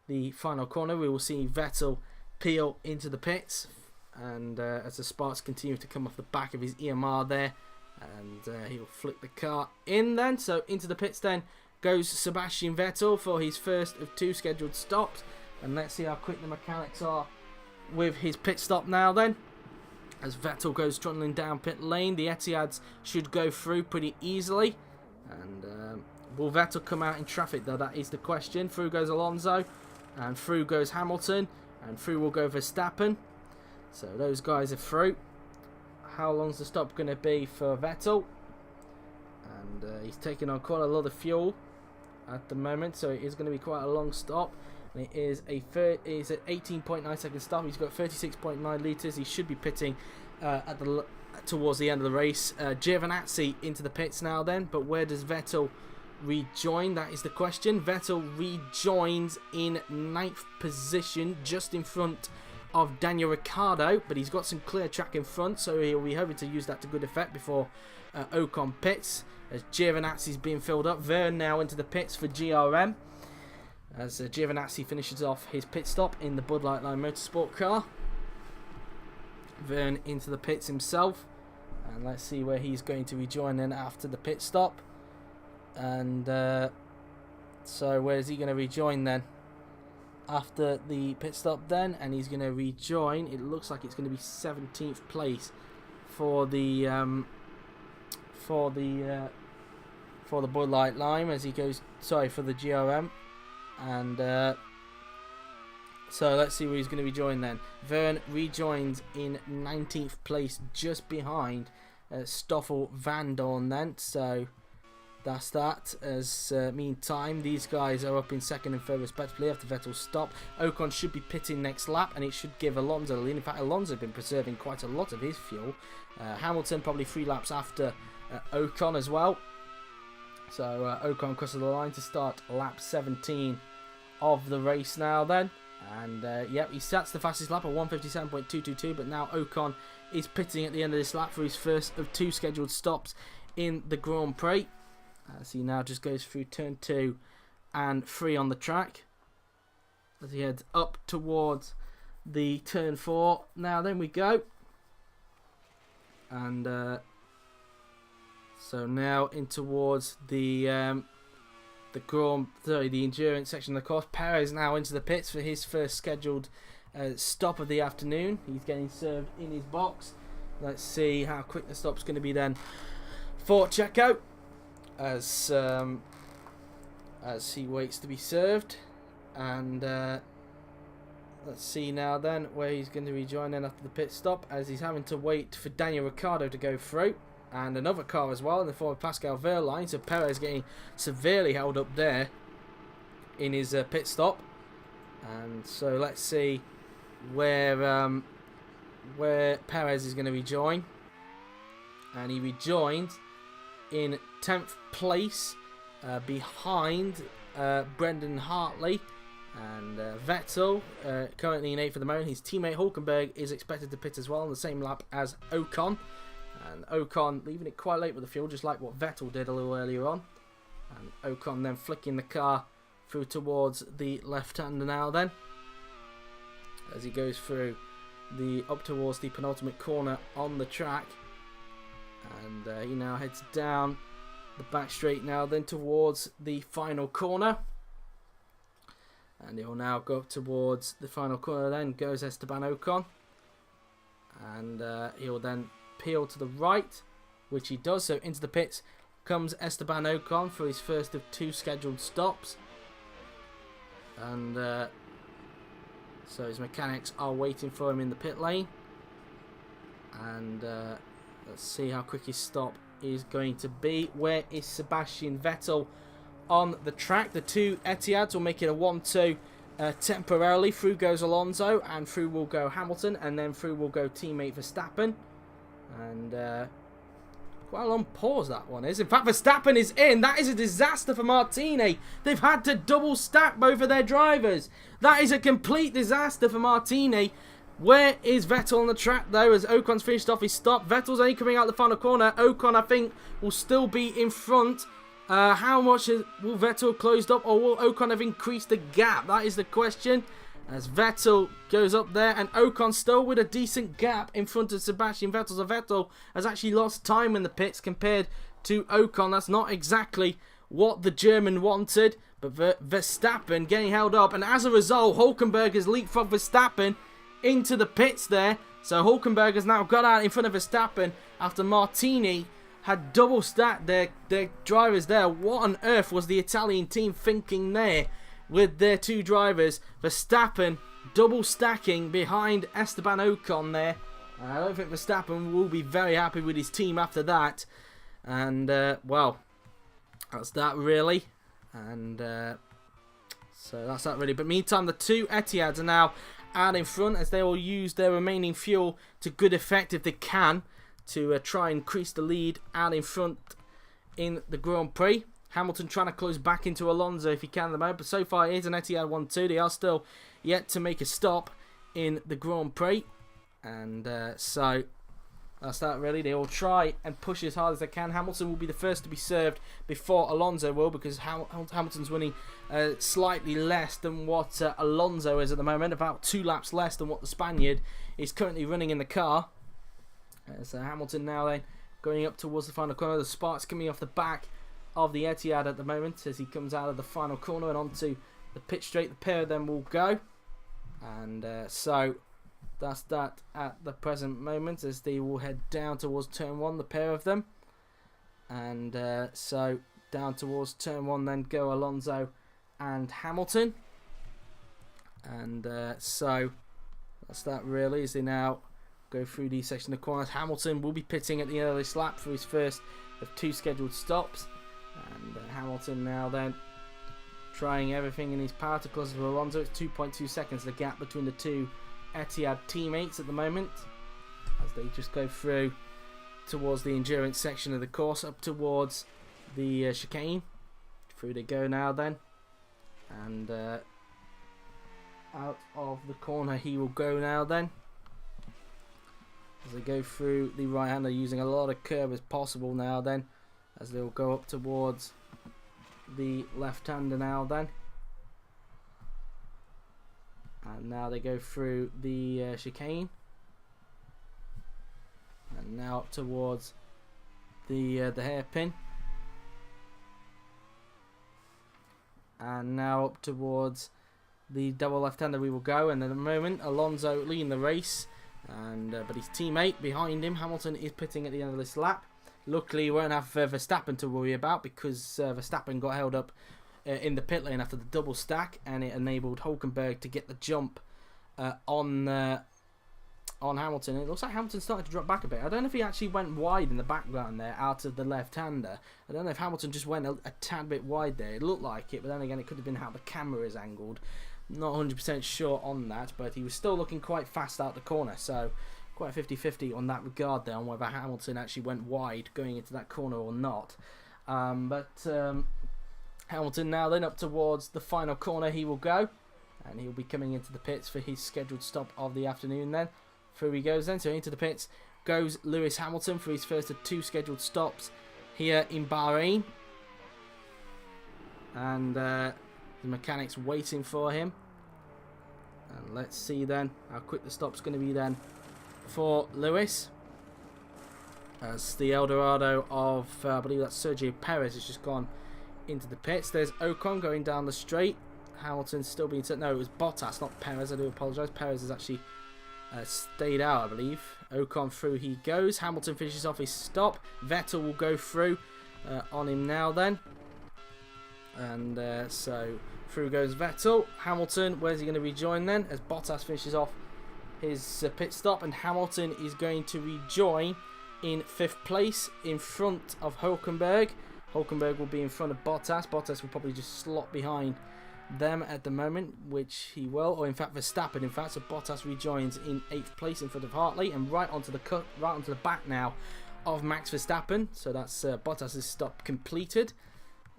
the final corner. We will see Vettel peel into the pits, and as the sparks continue to come off the back of his EMR there, and he'll flick the car in then. So into the pits then goes Sebastian Vettel for his first of 2 scheduled stops, and let's see how quick the mechanics are with his pit stop now then, as Vettel goes trundling down pit lane. The Etihads should go through pretty easily, and will Vettel come out in traffic though? That is the question. Through goes Alonso, and through goes Hamilton, and through will go Verstappen. So those guys are through. How long's the stop going to be for Vettel? And he's taking on quite a lot of fuel at the moment, so it is going to be quite a long stop. And it is an 18.9 second stop. He's got 36.9 litres. He should be pitting towards the end of the race. Giovinazzi into the pits now then, but where does Vettel rejoin? That is the question. Vettel rejoins in 9th position, just in front of Daniel Ricciardo, but he's got some clear track in front, so he'll be hoping to use that to good effect before Ocon pits, as Giovinazzi's being filled up. Verne now into the pits for GRM, as Giovinazzi finishes off his pit stop in the Bud Light Line Motorsport car. Verne into the pits himself, and let's see where he's going to rejoin then after the pit stop. And so where is he going to rejoin then after the pit stop then? And he's going to rejoin, it looks like it's going to be 17th place for the Bud Light Lime, as he goes, sorry, for the GRM. And so let's see where he's going to rejoin then. Verne rejoins in 19th place, just behind Stoffel Vandoorne then. So that's that. As meantime, these guys are up in 2nd and 3rd respectively after Vettel's stop. Ocon should be pitting next lap, and it should give Alonso the lead. In fact, Alonso has been preserving quite a lot of his fuel. Hamilton probably 3 laps after Ocon as well. So Ocon crosses the line to start lap 17 of the race now then. And yep, he sets the fastest lap at 1:57.222, but now Ocon is pitting at the end of this lap for his first of 2 scheduled stops in the Grand Prix, as he now just goes through turn 2 and 3 on the track, as he heads up towards the turn 4. Now then we go. And so now in towards the endurance section of the course. Pérez now into the pits for his first scheduled stop of the afternoon. He's getting served in his box. Let's see how quick the stop's going to be then for Checo as he waits to be served. And let's see now then where he's going to be joining after the pit stop, as he's having to wait for Daniel Ricciardo to go through, and another car as well in the form of Pascal Wehrlein. So Pérez getting severely held up there in his pit stop. And so let's see where Pérez is going to rejoin, and he rejoined in 10th place behind Brendan Hartley and Vettel, currently in 8th at the moment. His teammate Hülkenberg is expected to pit as well on the same lap as Ocon, and Ocon leaving it quite late with the fuel, just like what Vettel did a little earlier on. And Ocon then flicking the car through towards the left-hander now then, as he goes through up towards the penultimate corner on the track. And he now heads down the back straight now then towards the final corner. And he'll now go up towards the final corner. Then goes Esteban Ocon. And he'll then peel to the right, which he does. So into the pits comes Esteban Ocon for his first of 2 scheduled stops. And so his mechanics are waiting for him in the pit lane. And let's see how quick his stop is going to be. Where is Sebastian Vettel on the track? The 2 Etihads will make it a 1-2 temporarily. Through goes Alonso, and through will go Hamilton, and then through will go teammate Verstappen. And quite a long pause that one is. In fact, Verstappen is in. That is a disaster for Martini. They've had to double stack both of their drivers. That is a complete disaster for Martini. Where is Vettel on the track though, as Ocon's finished off his stop? Vettel's only coming out the final corner. Ocon, I think, will still be in front. How much will Vettel closed up, or will Ocon have increased the gap? That is the question. As Vettel goes up there, and Ocon still with a decent gap in front of Sebastian Vettel. So Vettel has actually lost time in the pits compared to Ocon. That's not exactly what the German wanted, but Verstappen getting held up, and as a result, Hülkenberg has leapfrogged Verstappen into the pits there. So Hülkenberg has now got out in front of Verstappen after Martini had double stacked their drivers there. What on earth was the Italian team thinking there with their 2 drivers? Verstappen double stacking behind Esteban Ocon there. I don't think Verstappen will be very happy with his team after that. And well, that's that really. And so that's that really. But meantime, the 2 Etihads are now out in front, as they will use their remaining fuel to good effect if they can, to try and increase the lead out in front in the Grand Prix. Hamilton trying to close back into Alonso if he can at the moment, but so far it is an Etihad 1-2. They are still yet to make a stop in the Grand Prix. And so that's that really. They will try and push as hard as they can. Hamilton will be the first to be served before Alonso will, because Hamilton's winning slightly less than what Alonso is at the moment. About 2 laps less than what the Spaniard is currently running in the car. So Hamilton now then going up towards the final corner. The sparks coming off the back of the Etihad at the moment as he comes out of the final corner and onto the pit straight. The pair of them will go. And so that's that at the present moment, as they will head down towards turn 1, the pair of them. And so down towards turn 1 then go Alonso and Hamilton. And so that's that really, as they now go through these section of corners. Hamilton will be pitting at the earliest lap for his first of 2 scheduled stops. And Hamilton now then trying everything in his power to close to Alonso. It's 2.2 seconds the gap between the 2 Etihad teammates at the moment, as they just go through towards the endurance section of the course, up towards the chicane. Through they go now then, and out of the corner he will go now then, as they go through the right hander, using a lot of curve as possible now then, as they'll go up towards the left hander now then. And now they go through the chicane. And now up towards the hairpin. And now up towards the double left-hander we will go. And at the moment, Alonso leading the race. And but his teammate behind him, Hamilton, is pitting at the end of this lap. Luckily, he won't have Verstappen to worry about because Verstappen got held up in the pit lane after the double stack, and it enabled Hülkenberg to get the jump on Hamilton. And it looks like Hamilton started to drop back a bit. I don't know if he actually went wide in the background there out of the left-hander. I don't know if Hamilton just went a tad bit wide there. It looked like it, but then again, it could have been how the camera is angled. Not 100% sure on that, but he was still looking quite fast out the corner, so quite 50-50 on that regard there, on whether Hamilton actually went wide going into that corner or not. Hamilton now then up towards the final corner he will go, and he'll be coming into the pits for his scheduled stop of the afternoon then. Through he goes then, so into the pits goes Lewis Hamilton for his first of 2 scheduled stops here in Bahrain. And the mechanics waiting for him. And let's see then how quick the stop's going to be then for Lewis. As the El Dorado of, I believe that's Sergio Pérez, has just gone into the pits. There's Ocon going down the straight. Hamilton's still being set. No, it was Bottas, not Pérez. I do apologise. Pérez has actually stayed out, I believe. Ocon through he goes. Hamilton finishes off his stop. Vettel will go through on him now then. And so through goes Vettel. Hamilton, where's he going to rejoin then? As Bottas finishes off his pit stop, and Hamilton is going to rejoin in 5th place in front of Hülkenberg. Hülkenberg will be in front of Bottas. Bottas will probably just slot behind them at the moment, which he will, or in fact Verstappen, in fact. So Bottas rejoins in 8th place in front of Hartley, and right onto the back now of Max Verstappen. So that's Bottas' stop completed.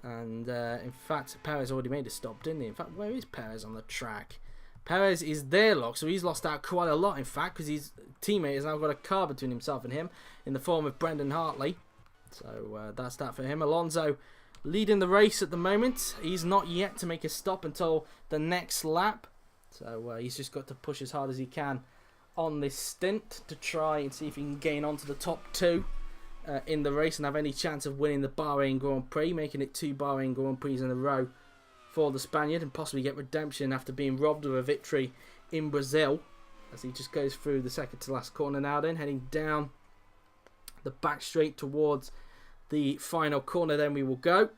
And in fact, Pérez already made a stop, didn't he? In fact, where is Pérez on the track? Pérez is there, look, so he's lost out quite a lot, in fact, because his teammate has now got a car between himself and him in the form of Brendan Hartley. So that's that for him. Alonso leading the race at the moment. He's not yet to make a stop until the next lap. So he's just got to push as hard as he can on this stint to try and see if he can gain onto the top 2 in the race and have any chance of winning the Bahrain Grand Prix, making it 2 Bahrain Grand Prix in a row for the Spaniard, and possibly get redemption after being robbed of a victory in Brazil, as he just goes through the second to last corner now then, heading down the back straight towards the final corner. Then we will go,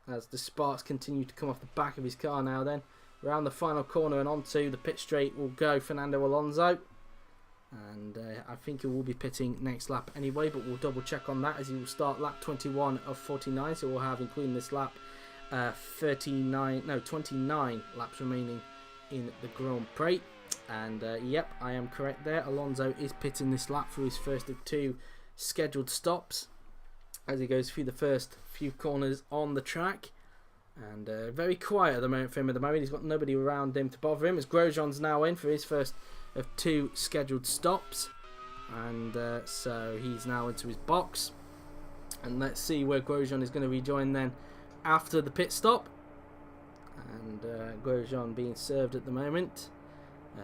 as the sparks continue to come off the back of his car now then. Around the final corner and onto the pit straight will go Fernando Alonso, and I think he will be pitting next lap anyway, but we'll double check on that, as he will start lap 21 of 49, so we'll have, including this lap, 29 laps remaining in the Grand Prix. And yep, I am correct there. Alonso is pitting this lap for his first of 2 scheduled stops, as he goes through the first few corners on the track. And very quiet at the moment for him. At the moment, he's got nobody around him to bother him, as Grosjean's now in for his first of 2 scheduled stops. And so he's now into his box. And let's see where Grosjean is going to rejoin then after the pit stop. And Grosjean being served at the moment.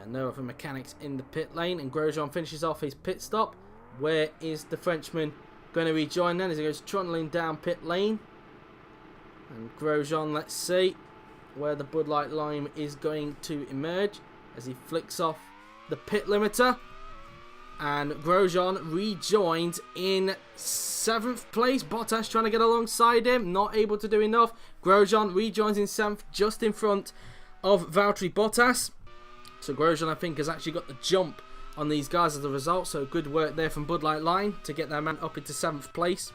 No other mechanics in the pit lane, and Grosjean finishes off his pit stop. Where is the Frenchman going to rejoin then, as he goes trundling down pit lane? And Grosjean, let's see where the Bud Light Lime is going to emerge, as he flicks off the pit limiter. And Grosjean rejoins in 7th place. Bottas trying to get alongside him, not able to do enough. Grosjean rejoins in 7th, just in front of Valtteri Bottas. So Grosjean, I think, has actually got the jump on these guys as a result. So good work there from Bud Light Line to get their man up into 7th place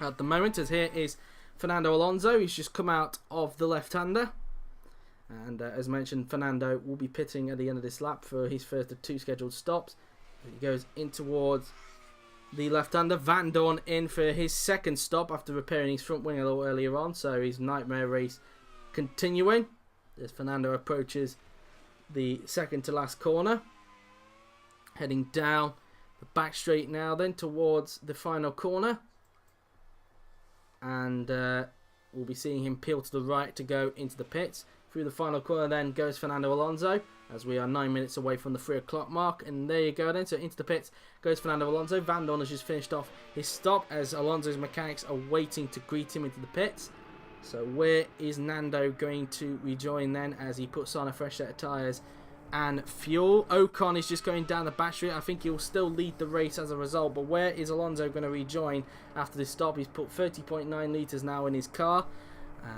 at the moment. As here is Fernando Alonso. He's just come out of the left-hander. And as mentioned, Fernando will be pitting at the end of this lap for his first of 2 scheduled stops. He goes in towards the left-hander. Vandoorne in for his second stop after repairing his front wing a little earlier on. So his nightmare race continuing as Fernando approaches the second to last corner, heading down the back straight now then towards the final corner, and we'll be seeing him peel to the right to go into the pits. Through the final corner then goes Fernando Alonso, as we are 9 minutes away from the 3 o'clock mark. And there you go then. So into the pits goes Fernando Alonso. Vandoorne has just finished off his stop as Alonso's mechanics are waiting to greet him into the pits. So where is Nando going to rejoin then as he puts on a fresh set of tyres and fuel? Ocon is just going down the battery. I think he'll still lead the race as a result. But where is Alonso going to rejoin after this stop? He's put 30.9 litres now in his car.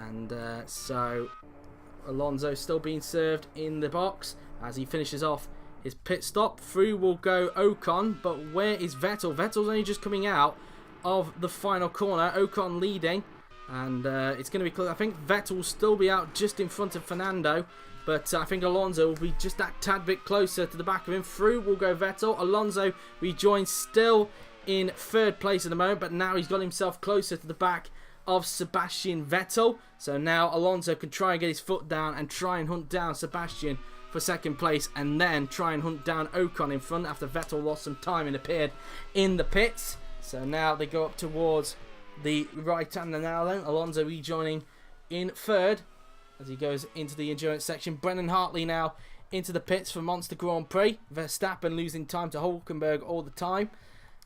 And so Alonso still being served in the box as he finishes off his pit stop. Through will go Ocon, but where is Vettel? Vettel's only just coming out of the final corner. Ocon leading, and it's going to be close. I think Vettel will still be out just in front of Fernando, but I think Alonso will be just that tad bit closer to the back of him. Through will go Vettel. Alonso rejoins, still in 3rd place at the moment, but now he's got himself closer to the back of Sebastian Vettel. So now Alonso can try and get his foot down and try and hunt down Sebastian for 2nd place, and then try and hunt down Ocon in front after Vettel lost some time and appeared in the pits. So now they go up towards the right-hander now then. Alonso rejoining in 3rd as he goes into the endurance section. Brendan Hartley now into the pits for Monster Grand Prix. Verstappen losing time to Hülkenberg all the time.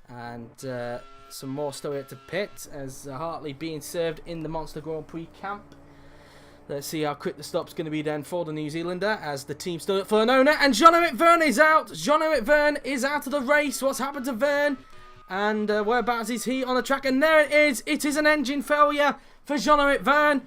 And some more still yet to pit as Hartley being served in the Monster Grand Prix camp. Let's see how quick the stop's going to be then for the New Zealander as the team stood up for an owner. And Jean-Eric Vergne is out. Jean-Eric Vergne is out of the race. What's happened to Vergne? And whereabouts is he on the track? And there it is. It is an engine failure for Jean-Eric Vergne.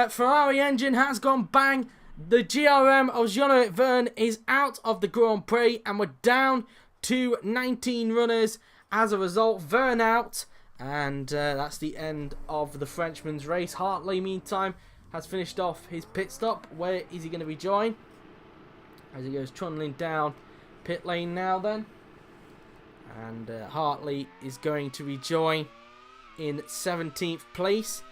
Ferrari engine has gone bang. The GRM of Jean-Eric Vergne is out of the Grand Prix, and we're down to 19 runners as a result. Vergne out, and that's the end of the Frenchman's race. Hartley, meantime, has finished off his pit stop. Where is he going to rejoin? As he goes trundling down pit lane now then. And Hartley is going to rejoin in 17th place.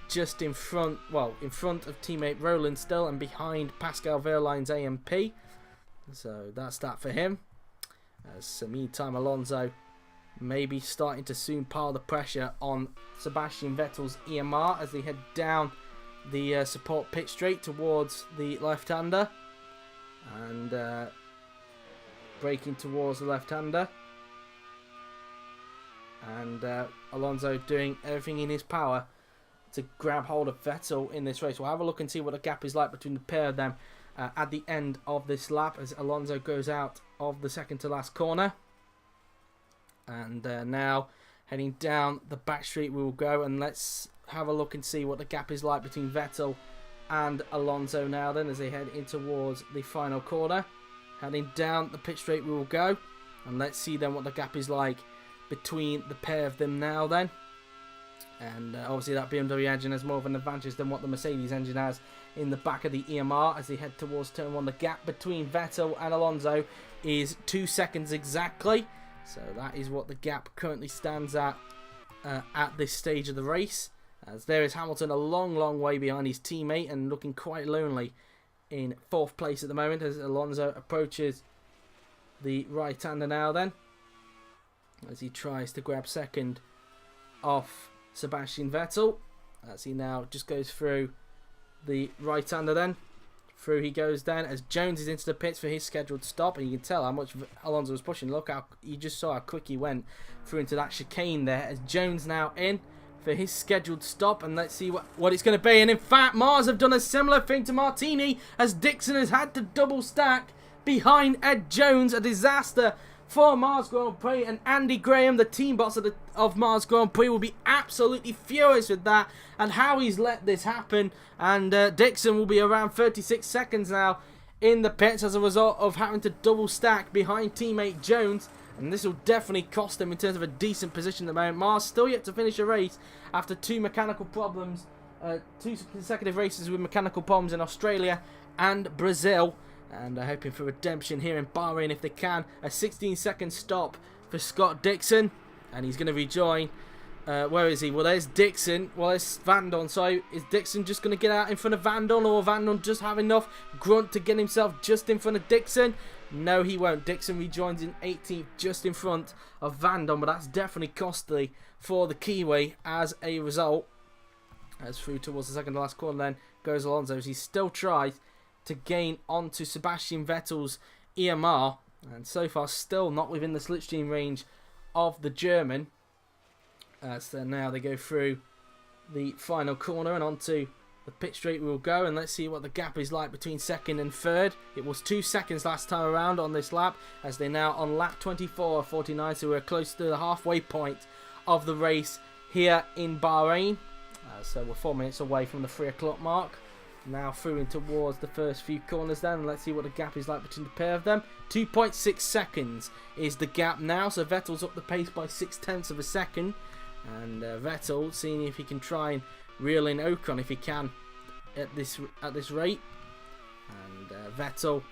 Just in front, well, in front of teammate Roland still, and behind Pascal Wehrlein's AMP. So that's that for him. As meantime, Alonso maybe starting to soon pile the pressure on Sebastian Vettel's EMR as they head down the support pit straight towards the left-hander. And braking towards the left-hander. And Alonso doing everything in his power to grab hold of Vettel in this race. We'll have a look and see what the gap is like between the pair of them at the end of this lap as Alonso goes out of the second to last corner. And now heading down the back straight we will go, and let's have a look and see what the gap is like between Vettel and Alonso now then as they head in towards the final corner. Heading down the pit straight we will go, and let's see then what the gap is like between the pair of them now then. And obviously that BMW engine has more of an advantage than what the Mercedes engine has in the back of the EMR as they head towards turn 1. The gap between Vettel and Alonso is 2 seconds exactly. So that is what the gap currently stands at this stage of the race. As there is Hamilton a long way behind his teammate and looking quite lonely in 4th place at the moment as Alonso approaches the right-hander now then. As he tries to grab second off Sebastian Vettel. As he now just goes through the right-hander then. Through he goes then as Jones is into the pits for his scheduled stop. And you can tell how much Alonso was pushing. Look how you just saw how quick he went through into that chicane there. As Jones now in for his scheduled stop. And let's see what it's going to be. And in fact, Mars have done a similar thing to Martini as Dixon has had to double stack behind Ed Jones. A disaster for Mars Grand Prix, and Andy Graham, the team boss of Mars Grand Prix, will be absolutely furious with that and how he's let this happen. And Dixon will be around 36 seconds now in the pits as a result of having to double stack behind teammate Jones, and this will definitely cost him in terms of a decent position at the moment. Mars still yet to finish a race after 2 mechanical problems, 2 consecutive races with mechanical problems in Australia and Brazil. And hoping for redemption here in Bahrain if they can. A 16-second stop for Scott Dixon. And he's going to rejoin. Where is he? Well, there's Dixon. Well, there's Vandoorne. So is Dixon just going to get out in front of Vandoorne? Or will Vandoorne just have enough grunt to get himself just in front of Dixon? No, he won't. Dixon rejoins in 18th just in front of Vandoorne. But that's definitely costly for the Kiwi as a result. As through towards the second to last corner then goes Alonso as he still tries to gain onto Sebastian Vettel's EMR, and so far still not within the slipstream range of the German. So now they go through the final corner and onto the pit straight we will go, and let's see what the gap is like between second and third. It was 2 seconds last time around on this lap, as they're now on lap 24.49, so we're close to the halfway point of the race here in Bahrain. So we're 4 minutes away from the 3 o'clock mark. Now through in towards the first few corners then, and let's see what the gap is like between the pair of them. 2.6 seconds is the gap now, so Vettel's up the pace by 0.6 of a second. And Vettel seeing if he can try and reel in Ocon if he can at this rate. And Vettel's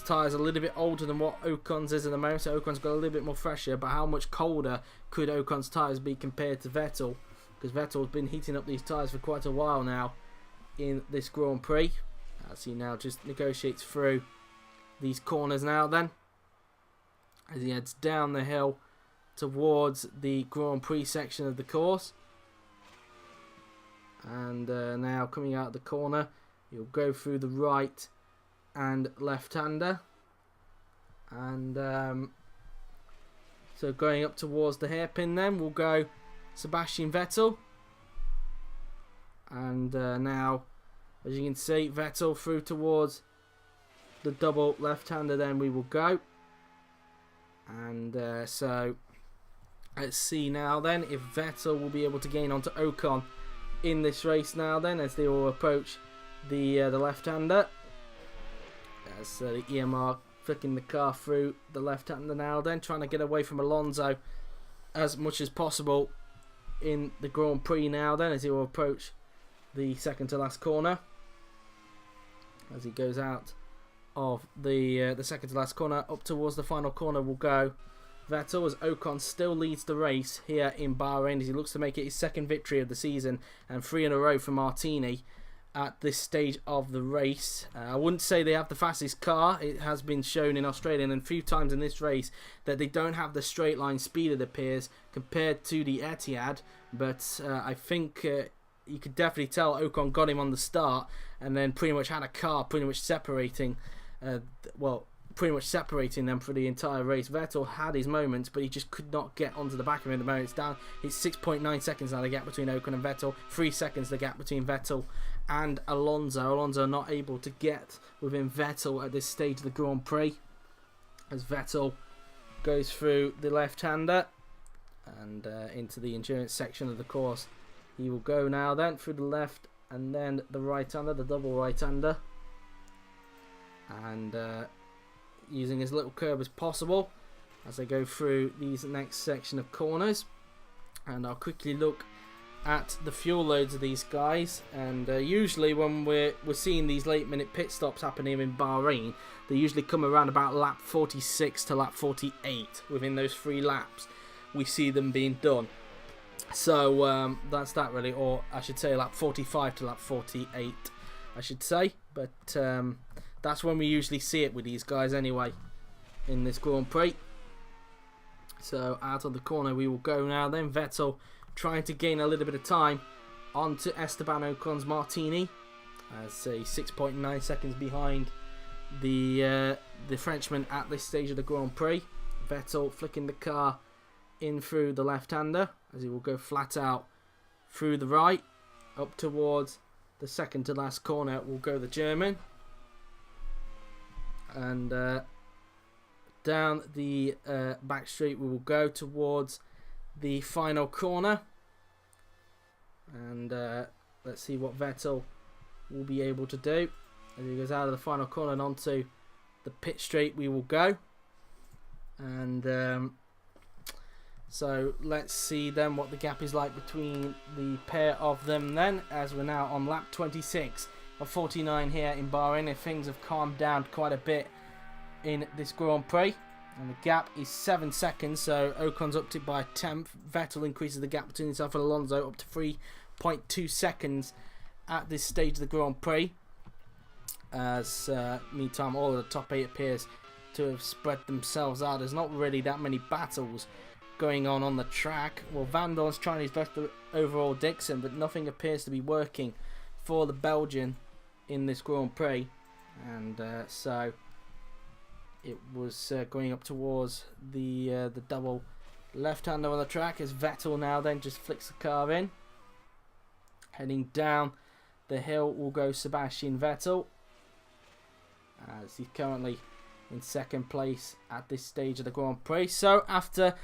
tyres are a little bit older than what Ocon's is at the moment, so Ocon's got a little bit more pressure, but how much colder could Ocon's tyres be compared to Vettel? Because Vettel's been heating up these tyres for quite a while now in this Grand Prix. As he now just negotiates through these corners now then, as he heads down the hill towards the Grand Prix section of the course. And now coming out of the corner, he'll go through the right and left-hander. And so going up towards the hairpin then, we'll go Sebastian Vettel. And now, as you can see, Vettel through towards the double left-hander then we will go. And so let's see now then if Vettel will be able to gain onto Ocon in this race now then, as they all approach the left-hander. As the EMR flicking the car through the left-hander now then, trying to get away from Alonso as much as possible in the Grand Prix now then, as he will approach the second to last corner. As he goes out of the second to last corner, up towards the final corner will go Vettel, as Ocon still leads the race here in Bahrain, as he looks to make it his second victory of the season and 3 in a row for Martini at this stage of the race. I wouldn't say they have the fastest car. It has been shown in Australia and a few times in this race that they don't have the straight line speed, it appears, compared to the Etihad, but I think you could definitely tell Ocon got him on the start and then pretty much had a car pretty much separating separating them for the entire race. Vettel had his moments, but he just could not get onto the back of him at the moment. It's down. It's 6.9 seconds now, the gap between Ocon and Vettel. 3 seconds the gap between Vettel and Alonso. Alonso not able to get within Vettel at this stage of the Grand Prix, as Vettel goes through the left-hander and into the endurance section of the course. He will go now then through the left and then the right-hander, the double right-hander. And using as little curb as possible as they go through these next section of corners. And I'll quickly look at the fuel loads of these guys, and usually when we're seeing these late minute pit stops happening in Bahrain, they usually come around about lap 46 to lap 48. Within those 3 laps we see them being done. So that's that really, or I should say lap 45 to lap 48 I should say, but that's when we usually see it with these guys anyway in this Grand Prix. So out of the corner we will go now then. Vettel trying to gain a little bit of time onto Esteban Ocon's Martini, as 6.9 seconds behind the Frenchman at this stage of the Grand Prix. Vettel flicking the car in through the left-hander, as he will go flat out through the right. Up towards the second to last corner will go the German. And down the back straight we will go towards the final corner. And let's see what Vettel will be able to do. As he goes out of the final corner and onto the pit straight we will go. And so let's see then what the gap is like between the pair of them then, as we're now on lap 26 of 49 here in Bahrain, and things have calmed down quite a bit in this Grand Prix. And the gap is 7 seconds, so Ocon's upped it by a tenth. Vettel increases the gap between himself and Alonso up to 3.2 seconds at this stage of the Grand Prix. As meantime, all of the top 8 appears to have spread themselves out. There's not really that many battles going on the track. Well, Vandoorne's trying his best to overall Dixon, but nothing appears to be working for the Belgian in this Grand Prix. And so it was going up towards the double left-hander on the track, as Vettel now then just flicks the car in. Heading down the hill will go Sebastian Vettel, as he's currently in second place at this stage of the Grand Prix. So after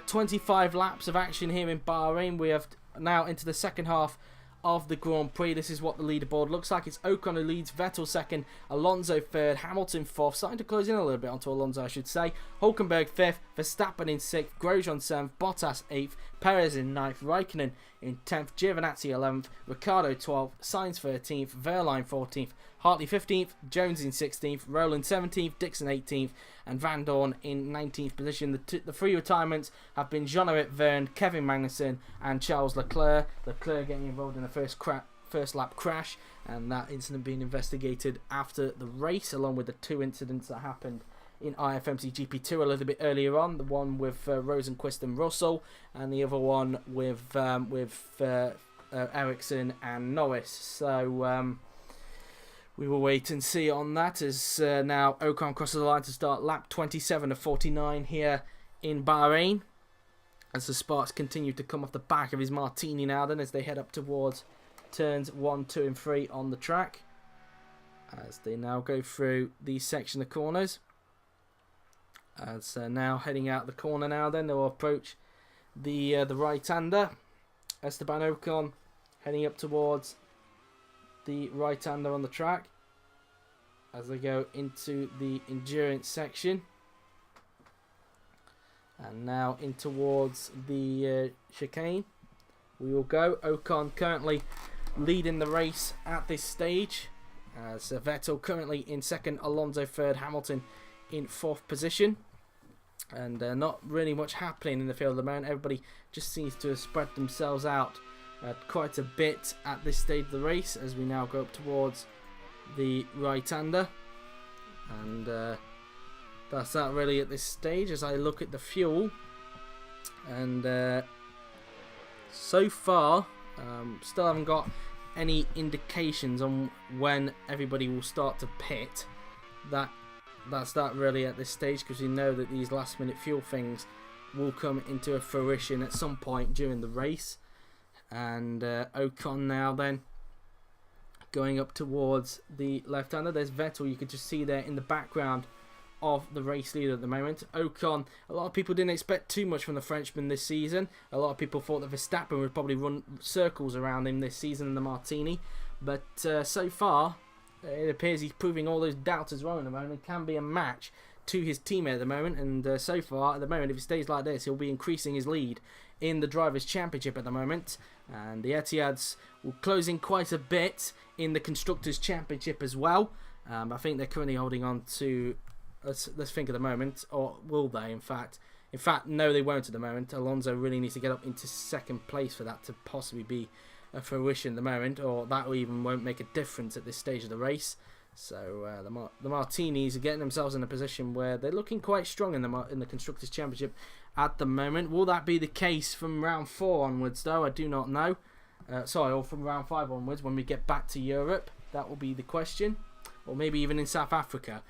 25 laps of action here in Bahrain, we have now into the second half of the Grand Prix. This is what the leaderboard looks like. It's Ocon who leads, Vettel second, Alonso third, Hamilton fourth, starting to close in a little bit onto Alonso, I should say. Hülkenberg fifth, Verstappen in sixth, Grosjean seventh, Bottas eighth, Pérez in ninth, Raikkonen in 10th, Giovinazzi 11th, Ricciardo 12th, Sainz 13th, Verline 14th, Hartley 15th, Jones in 16th, Rowland 17th, Dixon 18th, and Vandoorne in 19th position. The three retirements have been Jean-Eric Vergne, Kevin Magnussen, and Charles Leclerc. Leclerc getting involved in the first lap crash, and that incident being investigated after the race, along with the two incidents that happened in IFMC GP2 a little bit earlier on. The one with Rosenquist and Russell, and the other one with Ericsson and Norris. So we will wait and see on that, as now Ocon crosses the line to start lap 27 of 49 here in Bahrain, as the sparks continue to come off the back of his Martini now then, as they head up towards turns 1, 2 and 3 on the track, as they now go through the section of corners. As now heading out the corner now then, they'll approach the right-hander. Esteban Ocon heading up towards the right-hander on the track as they go into the endurance section. And now in towards the chicane we will go. Ocon currently leading the race at this stage, as Vettel currently in second, Alonso third, Hamilton in fourth position. And not really much happening in the field at the moment. Everybody just seems to have spread themselves out quite a bit at this stage of the race, as we now go up towards the right-hander. And that's that really at this stage, as I look at the fuel. And so far still haven't got any indications on when everybody will start to pit. That's that really at this stage, because we know that these last minute fuel things will come into a fruition at some point during the race. And Ocon now then going up towards the left-hander. There's Vettel, you could just see there in the background of the race leader at the moment. Ocon, a lot of people didn't expect too much from the Frenchman this season. A lot of people thought that Verstappen would probably run circles around him this season in the Martini, but so far it appears he's proving all those doubters wrong at the moment, and can be a match to his teammate at the moment. And so far at the moment, if he stays like this, he'll be increasing his lead in the Drivers' Championship at the moment. And the Etihads will close in quite a bit in the Constructors' Championship as well. I think they're currently holding on to, let's think at the moment, or will they in fact? In fact, no, they won't at the moment. Alonso really needs to get up into second place for that to possibly be a fruition at the moment, or that even won't make a difference at this stage of the race. So the Martinis are getting themselves in a position where they're looking quite strong in the Constructors' Championship at the moment. Will that be the case from round 4 onwards, though? I do not know. Or from round 5 onwards, when we get back to Europe. That will be the question. Or maybe even in South Africa,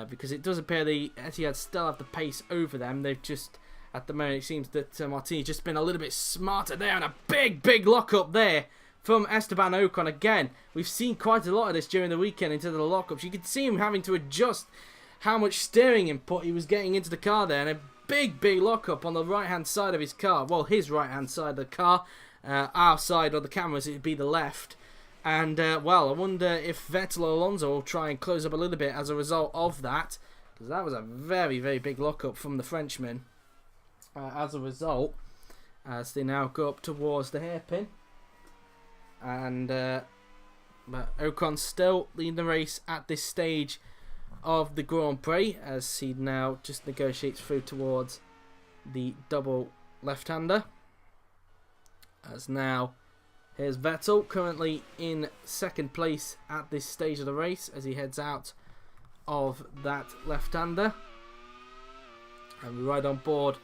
because it does appear the Etihad still have the pace over them. They've just, at the moment, it seems that Martini's just been a little bit smarter there, and a big lock-up there from Esteban Ocon again. We've seen quite a lot of this during the weekend into the lockups. You could see him having to adjust how much steering input he was getting into the car there, and a big lockup on the right-hand side of his car. Well, his right-hand side of the car. Our side of the cameras, it would be the left. And, well, I wonder if Vettel or Alonso will try and close up a little bit as a result of that, because that was a very big lockup from the Frenchman. As a result, as they now go up towards the hairpin. And but Ocon still leading the race at this stage of the Grand Prix, as he now just negotiates through towards the double left-hander. As now, here's Vettel, currently in second place at this stage of the race, as he heads out of that left-hander. And we ride on board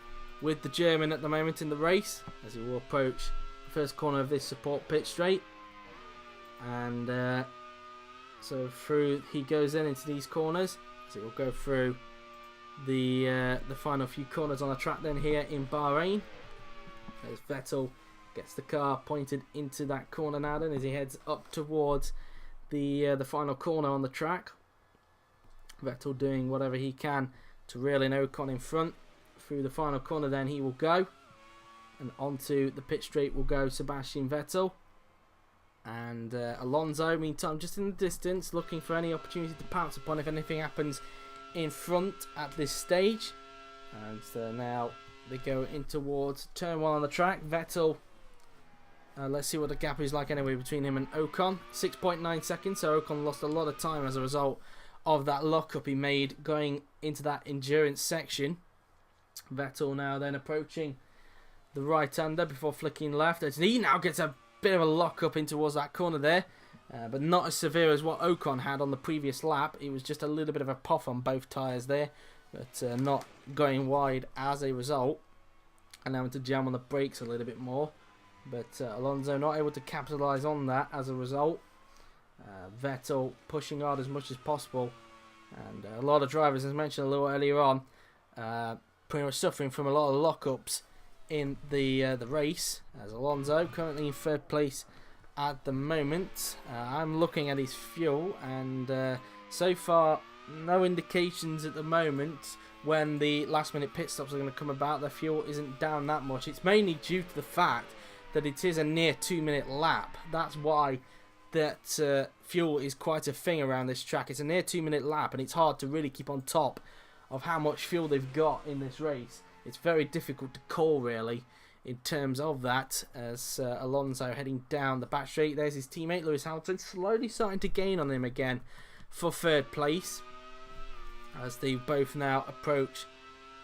with the German at the moment in the race, as he will approach the first corner of this support pit straight. And so through he goes into these corners, so it will go through the final few corners on the track then here in Bahrain, as Vettel gets the car pointed into that corner now then, as he heads up towards the final corner on the track. Vettel doing whatever he can to reel in Ocon in front. Through the final corner then he will go, and onto the pit straight will go Sebastian Vettel. And Alonso, meantime, just in the distance, looking for any opportunity to pounce upon if anything happens in front at this stage. And so now they go in towards turn 1 on the track. Vettel, let's see what the gap is like anyway between him and Ocon. 6.9 seconds, so Ocon lost a lot of time as a result of that lockup he made going into that endurance section. Vettel now then approaching the right-hander before flicking left, as he now gets a bit of a lock-up in towards that corner there, but not as severe as what Ocon had on the previous lap. It was just a little bit of a puff on both tyres there, but not going wide as a result, and having to jam on the brakes a little bit more. But Alonso not able to capitalise on that as a result. Vettel pushing hard as much as possible, and a lot of drivers, as mentioned a little earlier on, pretty much suffering from a lot of lockups in the race, as Alonso currently in 3rd place at the moment. I'm looking at his fuel, and so far no indications at the moment when the last minute pit stops are going to come about. The fuel isn't down that much. It's mainly due to the fact that it is a near 2-minute lap. That's why that fuel is quite a thing around this track. It's a near 2-minute lap, and it's hard to really keep on top of how much fuel they've got in this race. It's very difficult to call, really, in terms of that, as Alonso heading down the back straight. There's his teammate, Lewis Hamilton, slowly starting to gain on him again for 3rd place, as they both now approach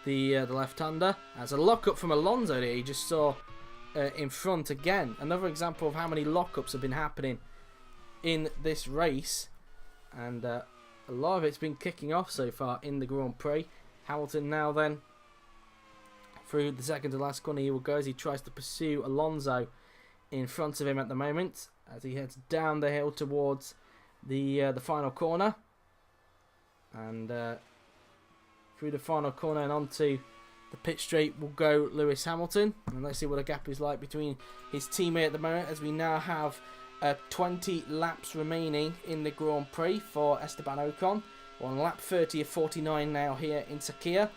the left-hander. As a lock-up from Alonso there, you just saw in front again. Another example of how many lock-ups have been happening in this race, and a lot of it's been kicking off so far in the Grand Prix. Hamilton now then through the second to last corner he will go, as he tries to pursue Alonso in front of him at the moment, as he heads down the hill towards the final corner. And through the final corner and onto the pit straight will go Lewis Hamilton. And let's see what the gap is like between his teammate at the moment, as we now have 20 laps remaining in the Grand Prix for Esteban Ocon. We're on lap 30 of 49 now here in Sakhir,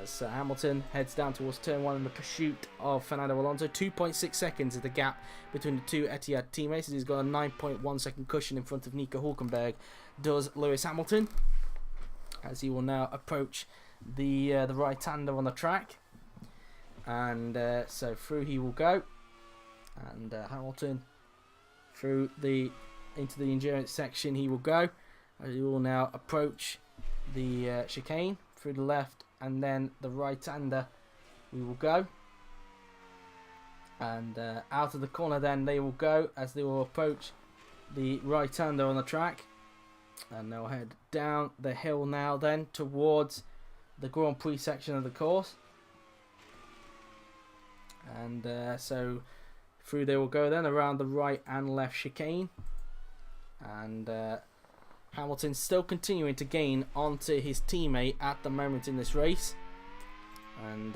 as Hamilton heads down towards turn 1 in the pursuit of Fernando Alonso. 2.6 seconds is the gap between the two Etihad teammates, as he's got a 9.1 second cushion in front of Nico Hülkenberg, does Lewis Hamilton, as he will now approach the right-hander on the track. And so through he will go, and Hamilton through into the endurance section he will go, as he will now approach the chicane through the left, and then the right-hander we will go, and out of the corner then they will go, as they will approach the right-hander on the track, and they'll head down the hill now then towards the Grand Prix section of the course. And so through they will go then around the right and left chicane, and Hamilton still continuing to gain onto his teammate at the moment in this race, and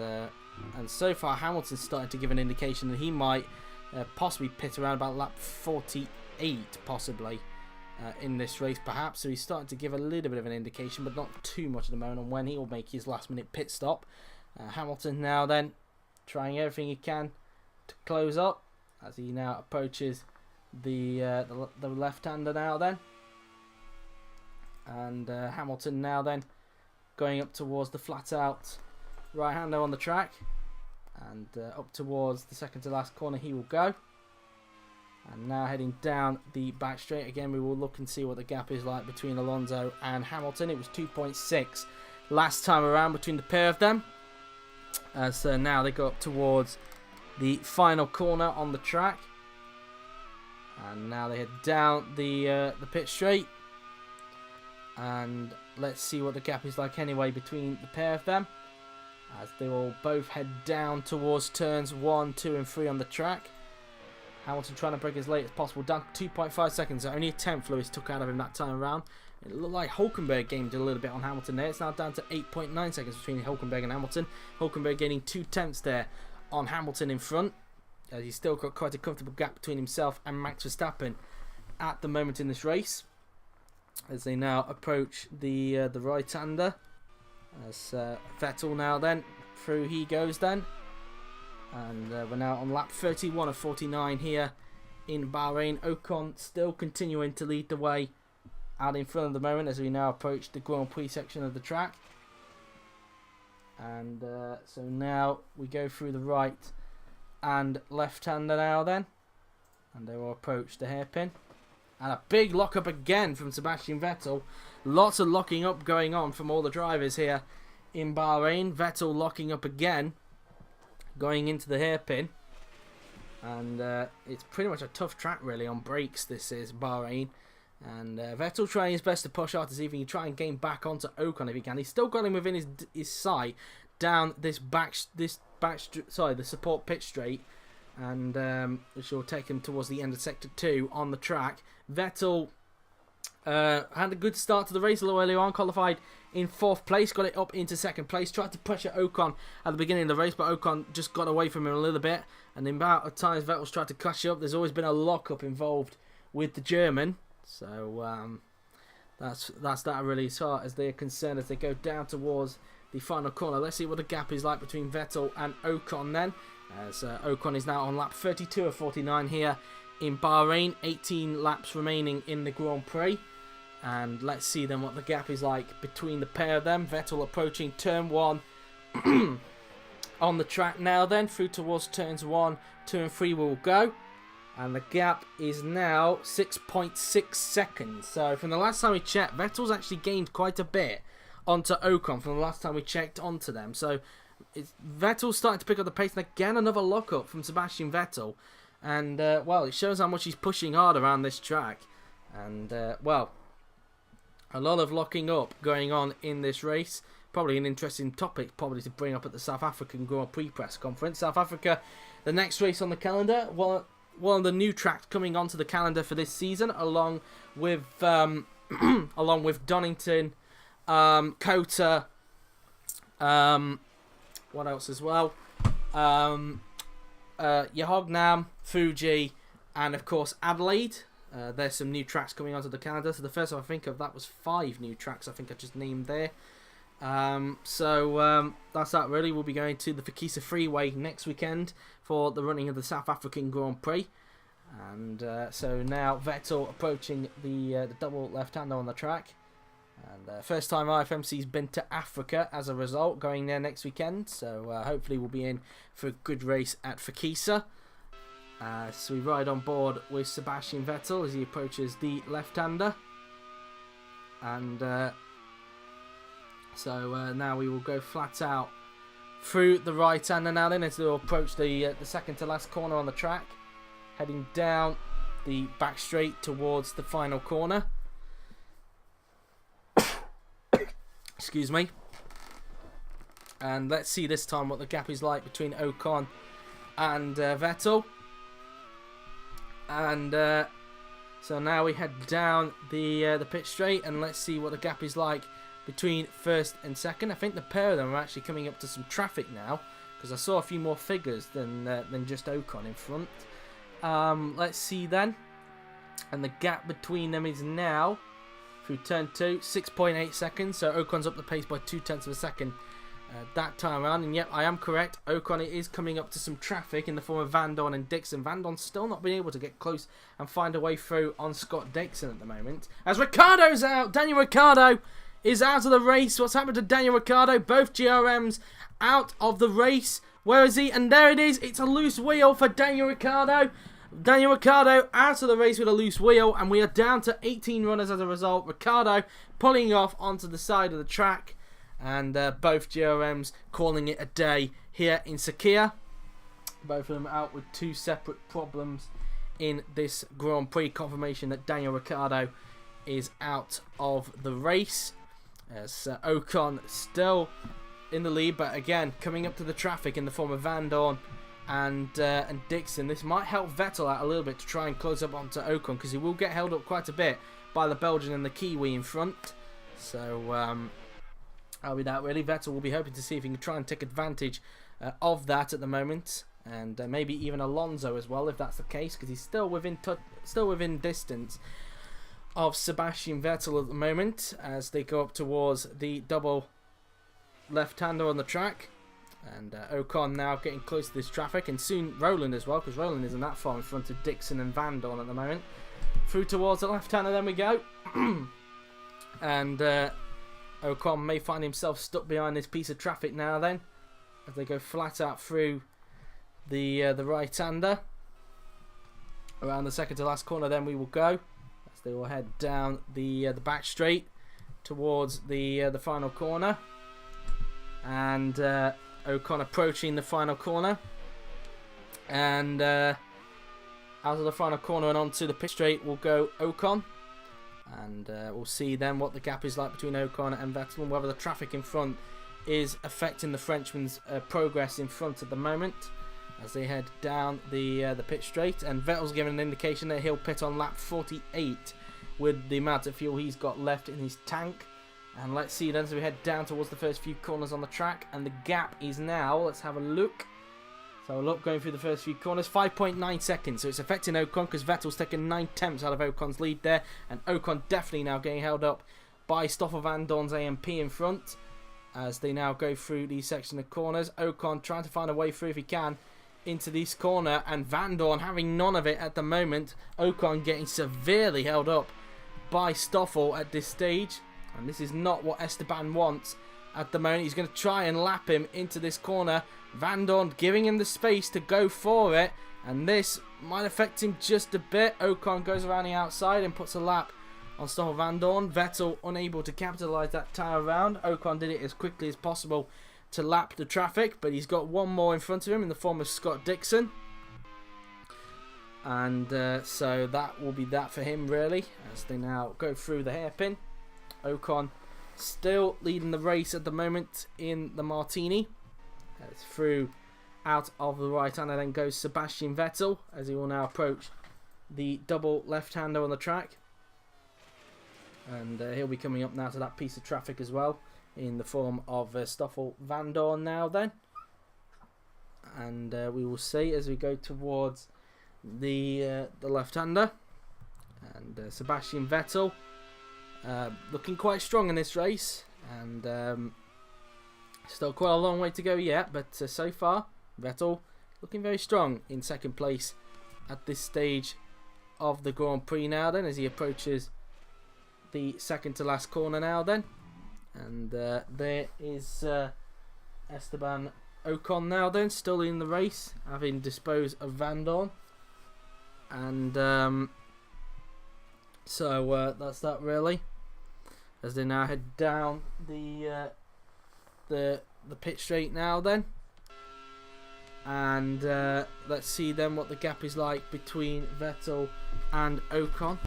so far Hamilton's starting to give an indication that he might possibly pit around about lap 48 possibly in this race perhaps. So he's starting to give a little bit of an indication, but not too much at the moment, on when he will make his last minute pit stop. Hamilton now then trying everything he can to close up, as he now approaches the left-hander now then. And Hamilton now then going up towards the flat-out right-hander on the track, and up towards the second to last corner he will go. And now heading down the back straight again, we will look and see what the gap is like between Alonso and Hamilton. It was 2.6 last time around between the pair of them, as now they go up towards the final corner on the track, and now they head down the pit straight. And let's see what the gap is like anyway between the pair of them, as they will both head down towards turns 1, 2 and 3 on the track. Hamilton trying to break as late as possible, down to 2.5 seconds, so only a tenth Lewis took out of him that time around. It looked like Hülkenberg gained a little bit on Hamilton there. It's now down to 8.9 seconds between Hülkenberg and Hamilton. Hülkenberg gaining 2 tenths there on Hamilton in front. He's still got quite a comfortable gap between himself and Max Verstappen at the moment in this race, as they now approach the right-hander. As Vettel now then, through he goes then. And we're now on lap 31 of 49 here in Bahrain. Ocon still continuing to lead the way out in front at the moment as we now approach the Grand Prix section of the track. And so now we go through the right and left-hander now then. And they will approach the hairpin. And a big lock-up again from Sebastian Vettel. Lots of locking up going on from all the drivers here in Bahrain. Vettel locking up again, going into the hairpin. And it's pretty much a tough track really on brakes, this is Bahrain. And Vettel trying his best to push out to see if he can try and gain back onto Ocon if he can. He's still got him within his sight down this the support pit straight. And which will take him towards the end of sector 2 on the track. Vettel had a good start to the race a little earlier on, qualified in 4th place, got it up into 2nd place, tried to pressure Ocon at the beginning of the race, but Ocon just got away from him a little bit, and in about at times Vettel's tried to catch up. There's always been a lock-up involved with the German, so that's that really as far as they're concerned as they go down towards the final corner. Let's see what the gap is like between Vettel and Ocon then, as Ocon is now on lap 32 of 49 here in Bahrain, 18 laps remaining in the Grand Prix. And let's see then what the gap is like between the pair of them. Vettel approaching turn 1 on the track now then, through towards turns 1, 2 and 3 will go. And the gap is now 6.6 seconds. So from the last time we checked, Vettel's actually gained quite a bit onto Ocon from the last time we checked onto them. So Vettel's starting to pick up the pace, and again another lock-up from Sebastian Vettel. And, well, it shows how much he's pushing hard around this track. And, well, a lot of locking up going on in this race. Probably an interesting topic probably to bring up at the South African Grand Prix press conference. South Africa, the next race on the calendar. One of the new tracks coming onto the calendar for this season, along with along with Donington, Kota, what else as well? Yeognam, Fuji, and of course Adelaide. There's some new tracks coming onto the calendar. So the first one I think of that was 5 new tracks I think I just named there. So that's that really. We'll be going to the Fakisa Freeway next weekend for the running of the South African Grand Prix. And so now Vettel approaching the double left-hander on the track. And first time IFMC's been to Africa as a result, going there next weekend. So hopefully we'll be in for a good race at Fakisa. So we ride on board with Sebastian Vettel as he approaches the left-hander. And so now we will go flat out through the right-hander now then as we'll approach the second to last corner on the track. Heading down the back straight towards the final corner. Excuse me. And let's see this time what the gap is like between Ocon and Vettel. And so now we head down the pit straight, and let's see what the gap is like between first and second. I think the pair of them are actually coming up to some traffic now, because I saw a few more figures than just Ocon in front. Let's see then. And the gap between them is now, through turn 2, 6.8 seconds. So Ocon's up the pace by 0.2 of a second that time around. And yep, I am correct. Ocon is coming up to some traffic in the form of Vandoorne and Dixon. Vandoorne's still not been able to get close and find a way through on Scott Dixon at the moment. As Ricciardo's out, Daniel Ricciardo is out of the race. What's happened to Daniel Ricciardo? Both GRMs out of the race. Where is he? And there it is. It's a loose wheel for Daniel Ricciardo. Daniel Ricciardo out of the race with a loose wheel, and we are down to 18 runners as a result. Ricciardo pulling off onto the side of the track, and both GRMs calling it a day here in Sakhir. Both of them out with 2 separate problems in this Grand Prix. Confirmation that Daniel Ricciardo is out of the race, as Ocon still in the lead, but again, coming up to the traffic in the form of Vandoorne and Dixon. This might help Vettel out a little bit to try and close up onto Ocon, because he will get held up quite a bit by the Belgian and the Kiwi in front. So I'll be that really. Vettel will be hoping to see if he can try and take advantage of that at the moment, and maybe even Alonso as well, if that's the case, because he's still within distance of Sebastian Vettel at the moment as they go up towards the double left-hander on the track. And Ocon now getting close to this traffic, and soon Roland as well, because Roland isn't that far in front of Dixon and Vandoorne at the moment. Through towards the left-hander, then we go. And Ocon may find himself stuck behind this piece of traffic now then, as they go flat out through the right-hander. Around the second to last corner then we will go, as they will head down the back straight towards the final corner. And Ocon approaching the final corner, and out of the final corner and onto the pit straight will go Ocon, and we'll see then what the gap is like between Ocon and Vettel, and whether the traffic in front is affecting the Frenchman's progress in front at the moment as they head down the pit straight. And Vettel's given an indication that he'll pit on lap 48 with the amount of fuel he's got left in his tank. And let's see then, so we head down towards the first few corners on the track, and the gap is now, let's have a look. So a look going through the first few corners, 5.9 seconds, so it's affecting Ocon because Vettel's taken 9/10 out of Ocon's lead there, and Ocon definitely now getting held up by Stoffel Vandoorne's AMP in front as they now go through these section of corners. Ocon trying to find a way through if he can into this corner, and Vandoorne having none of it at the moment. Ocon getting severely held up by Stoffel at this stage. And this is not what Esteban wants at the moment. He's going to try and lap him into this corner. Vandoorne giving him the space to go for it. And this might affect him just a bit. Ocon goes around the outside and puts a lap on Stoffel Vandoorne. Vettel unable to capitalise that tyre round. Ocon did it as quickly as possible to lap the traffic. But he's got one more in front of him in the form of Scott Dixon. And so that will be that for him really, as they now go through the hairpin. Ocon still leading the race at the moment in the Martini. It's through out of the right-hander, then goes Sebastian Vettel as he will now approach the double left-hander on the track. And he'll be coming up now to that piece of traffic as well in the form of Stoffel Vandoorne now then. And we will see as we go towards the left-hander. And Sebastian Vettel looking quite strong in this race, and still quite a long way to go yet, but so far Vettel looking very strong in second place at this stage of the Grand Prix now then, as he approaches the second to last corner now then. And there is Esteban Ocon now then, still in the race, having disposed of Vandoorne. And so that's that really, as they now head down the pit straight now then. And let's see then what the gap is like between Vettel and Ocon.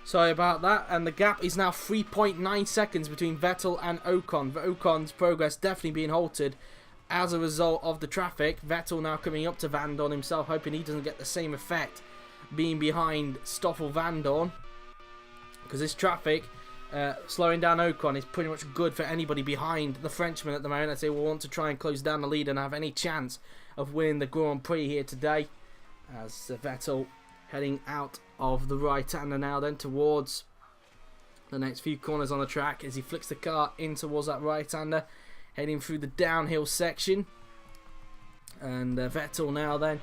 Sorry about that, and the gap is now 3.9 seconds between Vettel and Ocon. Ocon's progress definitely being halted as a result of the traffic. Vettel now coming up to Vandoorne himself, hoping he doesn't get the same effect being behind Stoffel Vandoorne, because this traffic slowing down Ocon is pretty much good for anybody behind the Frenchman at the moment, as they will want to try and close down the lead and have any chance of winning the Grand Prix here today. As Vettel heading out of the right-hander now then towards the next few corners on the track, as he flicks the car in towards that right-hander, heading through the downhill section. And Vettel now then,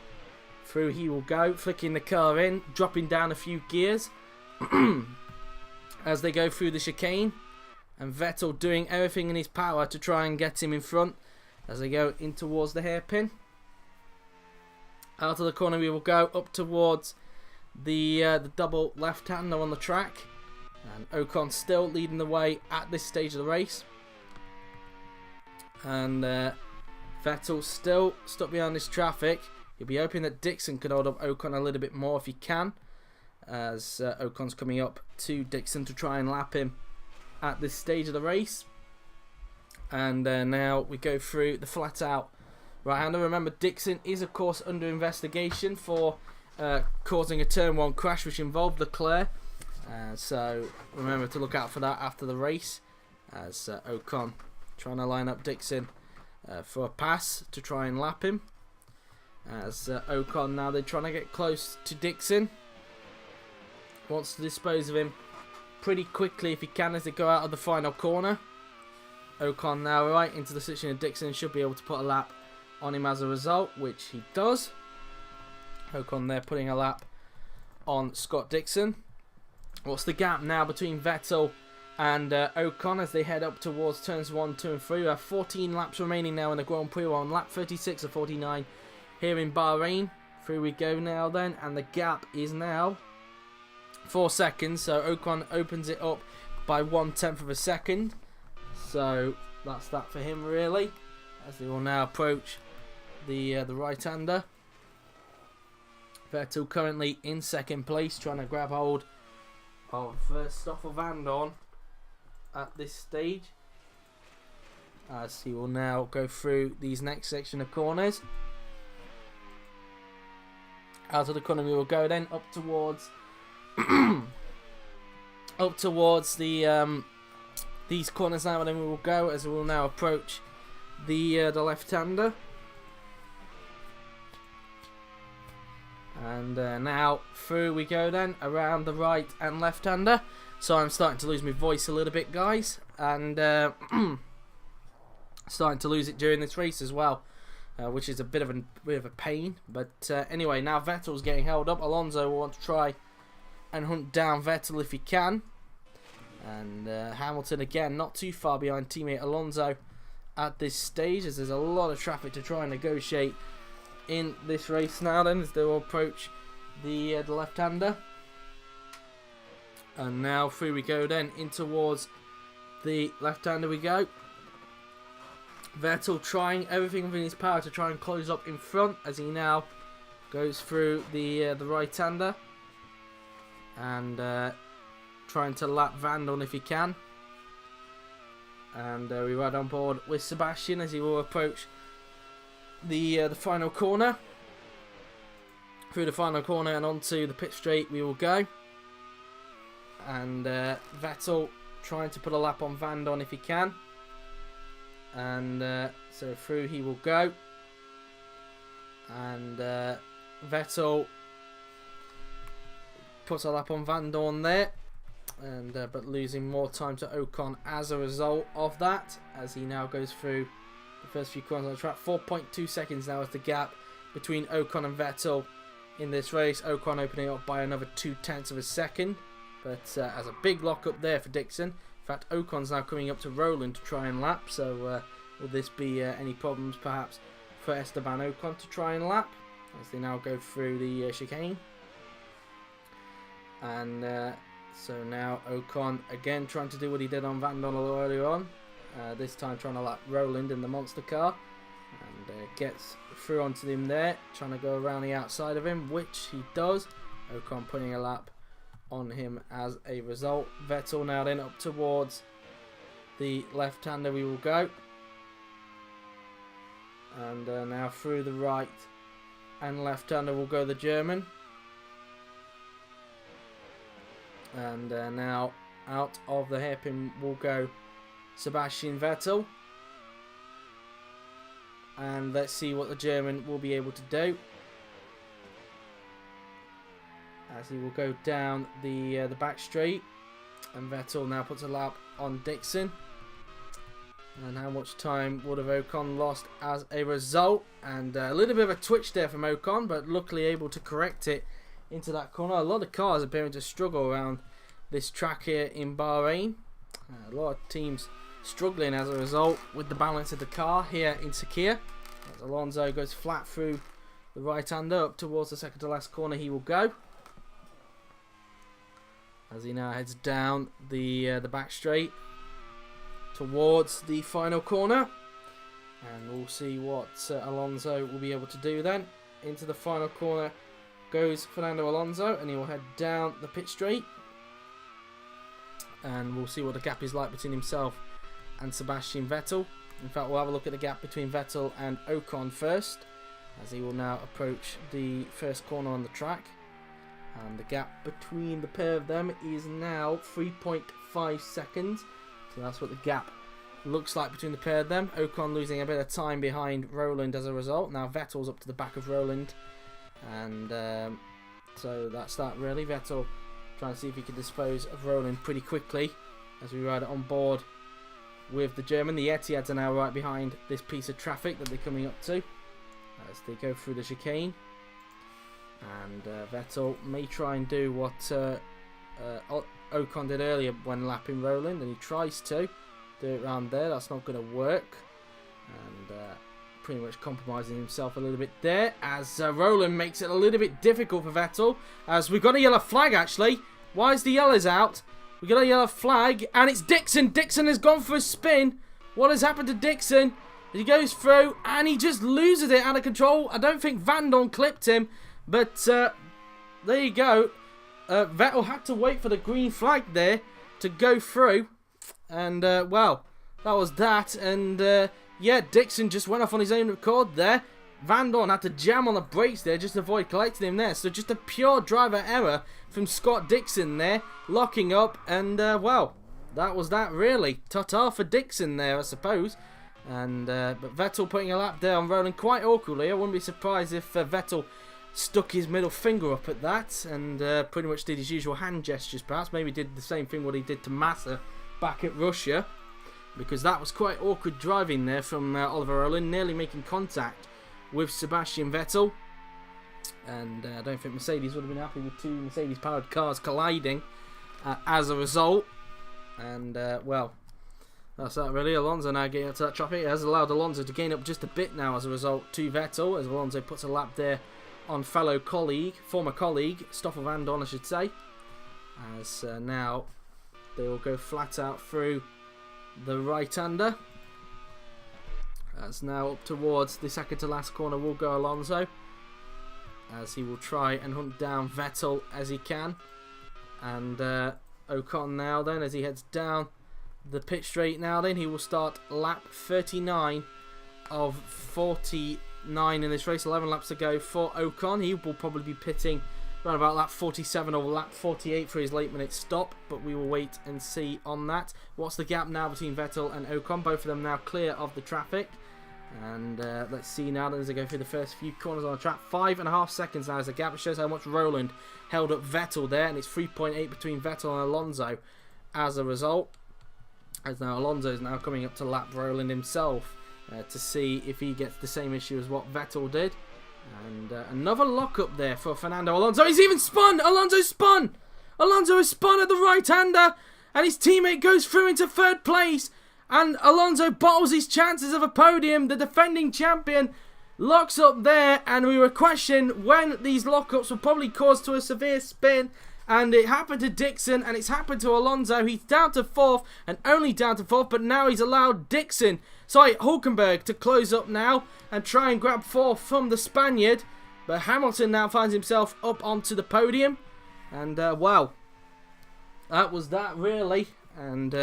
through he will go, flicking the car in, dropping down a few gears as they go through the chicane. And Vettel doing everything in his power to try and get him in front as they go in towards the hairpin. Out of the corner we will go, up towards the double left-hander on the track. And Ocon still leading the way at this stage of the race. And Vettel still stuck behind this traffic. You'll be hoping that Dixon can hold up Ocon a little bit more if he can, as Ocon's coming up to Dixon to try and lap him at this stage of the race. And now we go through the flat out right-hander. Remember, Dixon is of course under investigation for causing a turn 1 crash which involved Leclerc, so remember to look out for that after the race, as Ocon trying to line up Dixon for a pass to try and lap him. As Ocon now, they're trying to get close to Dixon, wants to dispose of him pretty quickly if he can as they go out of the final corner. Ocon now right into the section of Dixon, should be able to put a lap on him as a result, which he does. Ocon there putting a lap on Scott Dixon. What's the gap now between Vettel and Ocon as they head up towards turns 1, 2 and 3? We have 14 laps remaining now in the Grand Prix. We're on lap 36 of 49 here in Bahrain. Through we go now then, and the gap is now 4 seconds. So Ocon opens it up by 1/10 of a second. So that's that for him really, as they will now approach the right-hander. Vettel currently in second place, trying to grab hold of Stoffel Vandoorne at this stage, as he will now go through these next section of corners. Out of the corner we will go then, up towards up towards the these corners now, and then we will go as we will now approach the left-hander. And now through we go then, around the right and left-hander. So I'm starting to lose my voice a little bit, guys, and starting to lose it during this race as well, which is a bit of a pain. But anyway, now Vettel's getting held up. Alonso will want to try and hunt down Vettel if he can. And Hamilton again not too far behind teammate Alonso at this stage, as there's a lot of traffic to try and negotiate in this race now then, as they will approach the left-hander. And now through we go then, in towards the left-hander we go. Vettel trying everything within his power to try and close up in front, as he now goes through the right-hander and trying to lap Vandoorne if he can. And we ride on board with Sebastian as he will approach the final corner. Through the final corner and onto the pit straight we will go. And Vettel trying to put a lap on Vandoorne if he can. And so through he will go. And Vettel puts a lap on Vandoorne there. And but losing more time to Ocon as a result of that, as he now goes through the first few corners on the track. 4.2 seconds now is the gap between Ocon and Vettel in this race. Ocon opening up by another 0.2 of a second, but as a big lock up there for Dixon. In fact, Ocon's now coming up to Roland to try and lap, so will this be any problems perhaps for Esteban Ocon to try and lap as they now go through the chicane. And so now Ocon again trying to do what he did on Vandoorne a little earlier on, this time trying to lap Roland in the monster car, and gets through onto him there, trying to go around the outside of him, which he does. Ocon putting a lap on him as a result. Vettel now then up towards the left-hander we will go, and now through the right and left-hander will go the German. And now out of the hairpin will go Sebastian Vettel. And let's see what the German will be able to do, as he will go down the back straight. And Vettel now puts a lap on Dixon. And how much time would have Ocon lost as a result? And a little bit of a twitch there from Ocon, but luckily able to correct it into that corner. A lot of cars appearing to struggle around this track here in Bahrain. A lot of teams struggling as a result with the balance of the car here in Sakhir. As Alonso goes flat through the right-hander up towards the second to last corner he will go, as he now heads down the back straight towards the final corner. And we'll see what Alonso will be able to do then. into the final corner goes Fernando Alonso, and he will head down the pit straight. And we'll see what the gap is like between himself and Sebastian Vettel. In fact, we'll have a look at the gap between Vettel and Ocon first, as he will now approach the first corner on the track. And the gap between the pair of them is now 3.5 seconds. So that's what the gap looks like between the pair of them. Ocon losing a bit of time behind Roland as a result. Now Vettel's up to the back of Roland. And so that's that really. Vettel trying to see if he can dispose of Roland pretty quickly as we ride it on board with the German. The Etihads are now right behind this piece of traffic that they're coming up to as they go through the chicane. And Vettel may try and do what Ocon did earlier when lapping Roland, and he tries to do it around there. That's not going to work, and pretty much compromising himself a little bit there as Roland makes it a little bit difficult for Vettel, as we've got a yellow flag actually. Why is the yellows out? We got a yellow flag, and it's Dixon. Dixon has gone for a spin. What has happened to Dixon? He goes through and he just loses it out of control. I don't think Vandoorne clipped him, but there you go. Vettel had to wait for the green flag there to go through, and well, that was that. And yeah, Dixon just went off on his own accord there. Vandoorne had to jam on the brakes there just to avoid collecting him there. So just a pure driver error from Scott Dixon there, locking up, and well, that was that really. Ta-ta for Dixon there, I suppose. And but Vettel putting a lap there on Roland quite awkwardly. I wouldn't be surprised if Vettel stuck his middle finger up at that and pretty much did his usual hand gestures, perhaps. Maybe did the same thing what he did to Massa back at Russia, because that was quite awkward driving there from Oliver Roland, nearly making contact with Sebastian Vettel. And I don't think Mercedes would have been happy with two Mercedes-powered cars colliding as a result. And well, that's that really. Alonso now getting up to that traffic. It has allowed Alonso to gain up just a bit now as a result to Vettel, as Alonso puts a lap there on former colleague, Stoffel Vandoorne I should say. As now they will go flat out through the right-hander. As now up towards the second to last corner will go Alonso, as he will try and hunt down Vettel as he can. And Ocon now then, as he heads down the pit straight now then, he will start lap 39 of 49 in this race. 11 laps to go for Ocon. He will probably be pitting around about lap 47 or lap 48 for his late minute stop, but we will wait and see on that. What's the gap now between Vettel and Ocon? Both of them now clear of the traffic. And let's see now as they go through the first few corners on the track. 5.5 seconds now is the gap. It shows how much Roland held up Vettel there, and it's 3.8 between Vettel and Alonso as a result. As now Alonso is now coming up to lap Roland himself to see if he gets the same issue as what Vettel did. And another lock-up there for Fernando Alonso. He's even spun! Alonso spun! Alonso has spun at the right-hander, and his teammate goes through into third place. And Alonso bottles his chances of a podium. The defending champion locks up there, and we were questioning when these lockups were probably caused to a severe spin. And it happened to Dixon, and it's happened to Alonso. He's down to fourth, and only down to fourth, but now he's allowed Hülkenberg to close up now and try and grab fourth from the Spaniard. But Hamilton now finds himself up onto the podium. And, wow, that was that, really. And,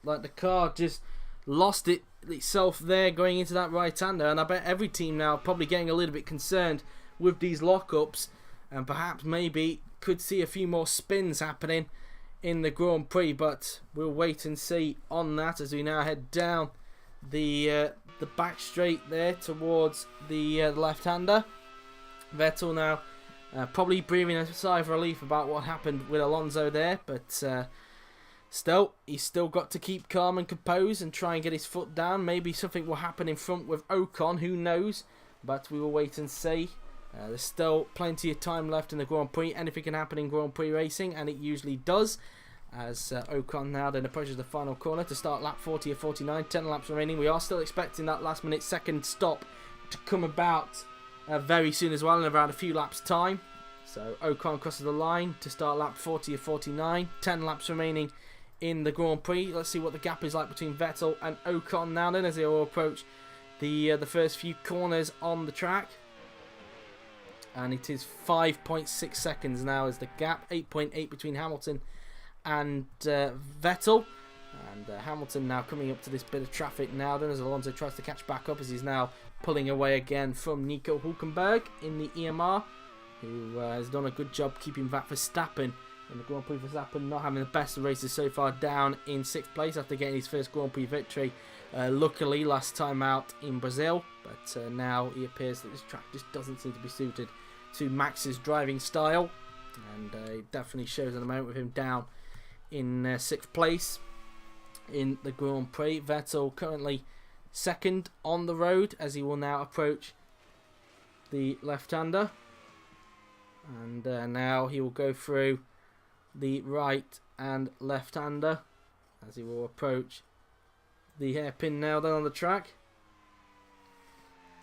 like, the car just lost itself there going into that right-hander. And I bet every team now probably getting a little bit concerned with these lockups, and perhaps maybe could see a few more spins happening in the Grand Prix, but we'll wait and see on that as we now head down the back straight there towards the left-hander. Vettel now probably breathing a sigh of relief about what happened with Alonso there, but still, he's still got to keep calm and composed and try and get his foot down. Maybe something will happen in front with Ocon, who knows, but we will wait and see. There's still plenty of time left in the Grand Prix. Anything can happen in Grand Prix racing, and it usually does. As Ocon now then approaches the final corner to start lap 40 or 49. 10 laps remaining. We are still expecting that last minute second stop to come about very soon as well, in around a few laps time. So Ocon crosses the line to start lap 40 or 49. 10 laps remaining in the Grand Prix. Let's see what the gap is like between Vettel and Ocon now then, as they all approach the first few corners on the track. And it is 5.6 seconds now as the gap, 8.8 between Hamilton and Vettel. And Hamilton now coming up to this bit of traffic now then as Alonso tries to catch back up as he's now pulling away again from Nico Hülkenberg in the EMR, who has done a good job keeping that Verstappen in the Grand Prix. Verstappen not having the best of races so far, down in 6th place after getting his first Grand Prix victory, luckily last time out in Brazil. But now he appears that this track just doesn't seem to be suited to Max's driving style, and it definitely shows at the moment with him down in 6th place in the Grand Prix. Vettel currently 2nd on the road as he will now approach the left-hander, and now he will go through the right and left-hander as he will approach the hairpin now then on the track,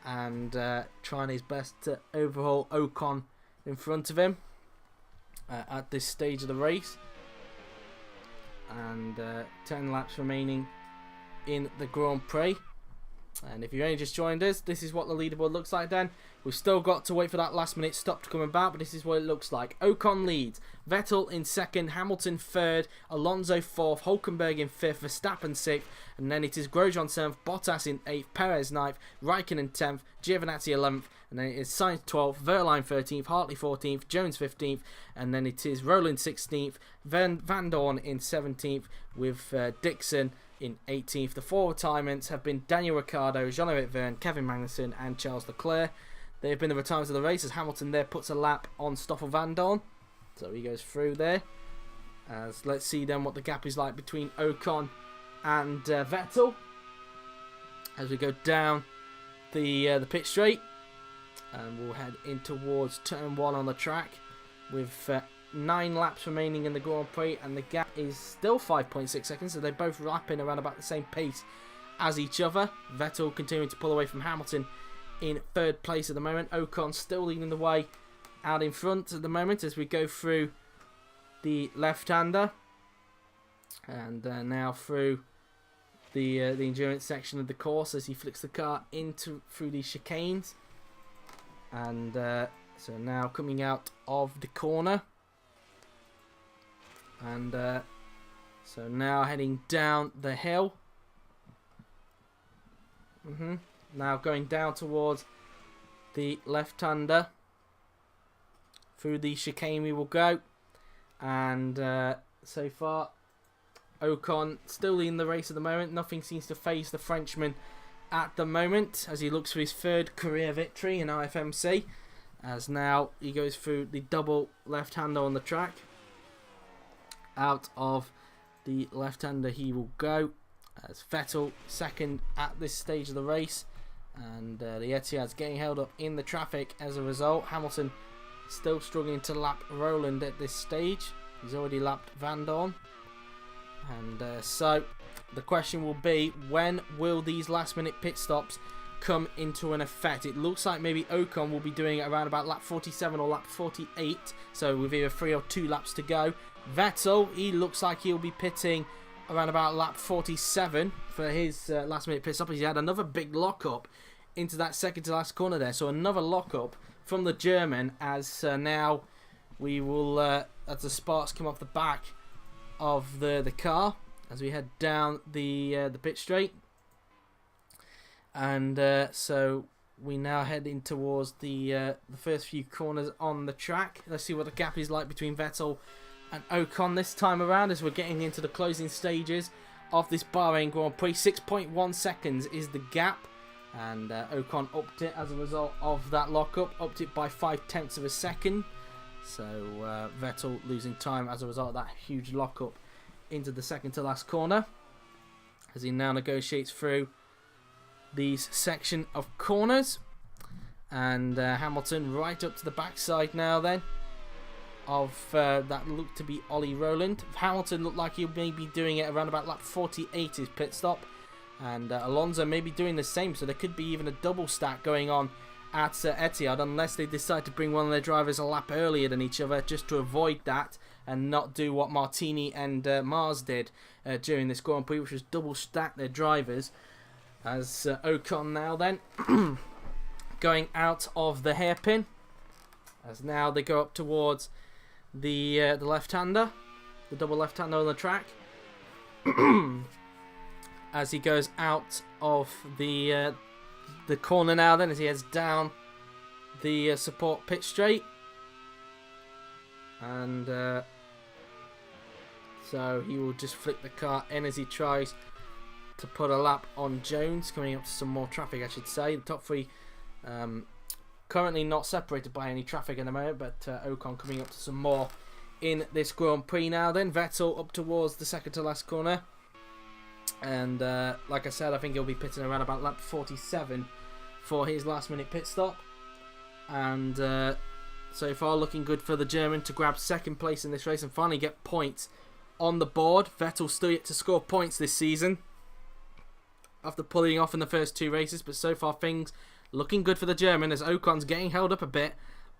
and trying his best to overhaul Ocon in front of him at this stage of the race. And 10 laps remaining in the Grand Prix. And if you only just joined us, this is what the leaderboard looks like then. We've still got to wait for that last minute stop to come about, but this is what it looks like. Ocon leads, Vettel in 2nd, Hamilton 3rd, Alonso 4th, Hülkenberg in 5th, Verstappen 6th, and then it is Grosjean 7th, Bottas in 8th, Pérez 9th, Raikkonen 10th, Giovinazzi 11th, and then it is Sainz 12th, Verline 13th, Hartley 14th, Jones 15th, and then it is Rowland 16th, Vandoorne in 17th, with Dixon in 18th. The 4 retirements have been Daniel Ricciardo, Jean-Eric Vergne, Kevin Magnussen and Charles Leclerc. They have been the retirements of the race as Hamilton there puts a lap on Stoffel Vandoorne. So he goes through there. As let's see then what the gap is like between Ocon and Vettel. As we go down the pit straight. And we'll head in towards turn 1 on the track with 9 laps remaining in the Grand Prix, and the gap is still 5.6 seconds, so they're both lapping around about the same pace as each other. Vettel continuing to pull away from Hamilton in 3rd place at the moment. Ocon still leading the way out in front at the moment as we go through the left-hander, and now through the endurance section of the course as he flicks the car through these chicanes. And so now coming out of the corner, and so now heading down the hill. Now going down towards the left-hander. Through the chicane we will go, and so far Ocon still leading the race at the moment. Nothing seems to faze the Frenchman at the moment as he looks for his 3rd career victory in IFMC, as now he goes through the double left-hander on the track. Out of the left-hander he will go as Vettel 2nd at this stage of the race, and the Etihad's getting held up in the traffic as a result. Hamilton still struggling to lap Rowland at this stage. He's already lapped Vandoorne, and so the question will be, when will these last-minute pit stops come into an effect? It looks like maybe Ocon will be doing it around about lap 47 or lap 48, so with either 3 or 2 laps to go. Vettel, he looks like he'll be pitting around about lap 47 for his last-minute pit stop. He had another big lock-up into that second-to-last corner there, so another lock-up from the German as now we will, as the sparks come off the back of the car as we head down the pit straight. And so we now head in towards the first few corners on the track. Let's see what the gap is like between Vettel and Ocon this time around as we're getting into the closing stages of this Bahrain Grand Prix. 6.1 seconds is the gap, and Ocon upped it as a result of that lockup, upped it by 0.5 of a second. So Vettel losing time as a result of that huge lockup into the second to last corner as he now negotiates through these section of corners, and Hamilton right up to the backside now then of that looked to be Ollie Rowland. Hamilton looked like he may be doing it around about lap 48 his pit stop, and Alonso may be doing the same, so there could be even a double stack going on at Etihad unless they decide to bring one of their drivers a lap earlier than each other just to avoid that and not do what Martini and Mars did during this Grand Prix, which was double stack their drivers. As Ocon now then going out of the hairpin, As now they go up towards the left-hander, the double left-hander on the track. As he goes out of the corner now, then as he heads down the support pit straight, and so he will just flick the car in as he tries to put a lap on Jones, coming up to some more traffic, I should say. The top three currently not separated by any traffic in the moment, but Ocon coming up to some more in this Grand Prix now. Then Vettel up towards the second to last corner, and like I said, I think he'll be pitting around about lap 47 for his last minute pit stop. And so far looking good for the German to grab second place in this race and finally get points on the board. Vettel still yet to score points this season after pulling off in the first two races, but so far things looking good for the German as Ocon's getting held up a bit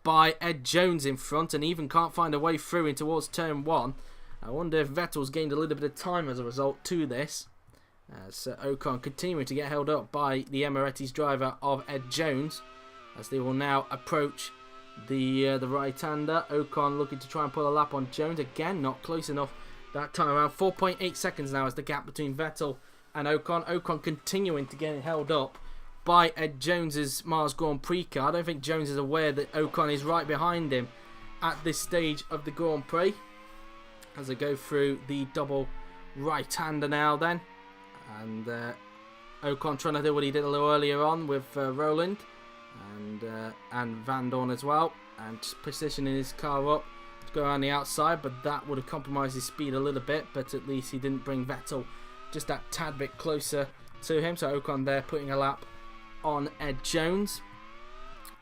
by Ed Jones in front and even can't find a way through in towards turn 1. I wonder if Vettel's gained a little bit of time as a result to this. So Ocon continuing to get held up by the Emirates driver of Ed Jones as they will now approach the right-hander. Ocon looking to try and pull a lap on Jones. Again, not close enough that time around. 4.8 seconds now is the gap between Vettel and Ocon. Ocon continuing to get held up by Ed Jones's Mars Grand Prix car. I don't think Jones is aware that Ocon is right behind him at this stage of the Grand Prix. As they go through the double right-hander now then. And Ocon trying to do what he did a little earlier on with Roland and Vandoorne as well. And just positioning his car up to go around the outside. But that would have compromised his speed a little bit. But at least he didn't bring Vettel just that tad bit closer to him. So Ocon there putting a lap on Ed Jones.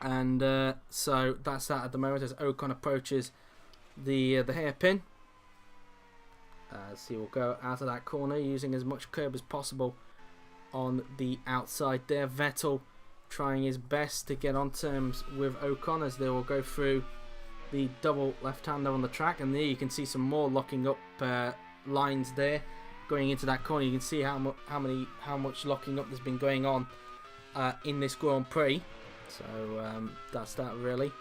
And so that's that at the moment as Ocon approaches the hairpin. So he will go out of that corner using as much curb as possible on the outside there. Vettel trying his best to get on terms with Ocon as they will go through the double left-hander on the track. And there you can see some more locking up lines there going into that corner. You can see how much locking up there's been going on in this Grand Prix. So that's that really.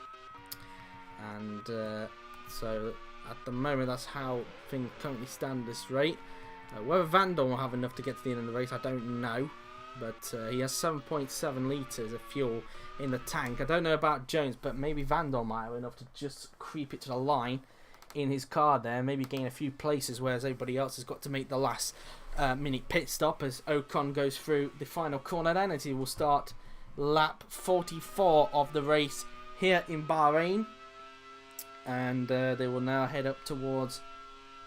And so at the moment that's how things currently stand this rate. Whether Vandoorne will have enough to get to the end of the race, I don't know. But he has 7.7 litres of fuel in the tank. I don't know about Jones, but maybe Vandoorne might have enough to just creep it to the line in his car there. Maybe gain a few places, whereas everybody else has got to make the last minute pit stop as Ocon goes through the final corner then. As he will start lap 44 of the race here in Bahrain. And they will now head up towards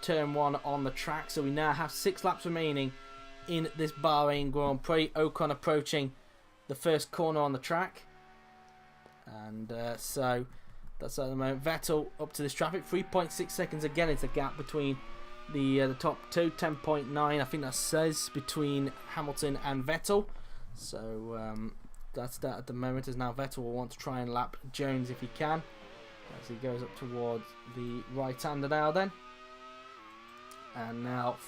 turn 1 on the track. So we now have 6 laps remaining in this Bahrain Grand Prix. Ocon approaching the first corner on the track. And so that's at the moment. Vettel up to this traffic. 3.6 seconds again is the gap between the top two. 10.9 I think that says between Hamilton and Vettel. So that's that at the moment as now Vettel will want to try and lap Jones if he can. As he goes up towards the right-hander now then. And now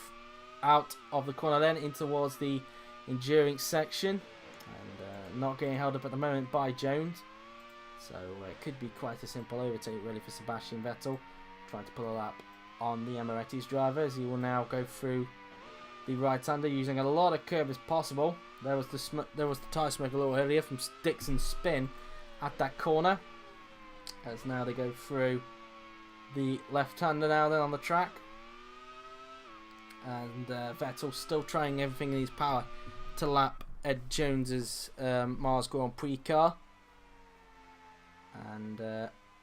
out of the corner then in towards the endurance section. And not getting held up at the moment by Jones. So it could be quite a simple overtake really for Sebastian Vettel. Trying to pull a lap on the Emirates driver as he will now go through the right-hander using a lot of curb as possible. There was the tyre smoke a little earlier from Dixon's spin at that corner. As now they go through the left-hander now then on the track. And Vettel still trying everything in his power to lap Ed Jones's Mars Grand Prix car. And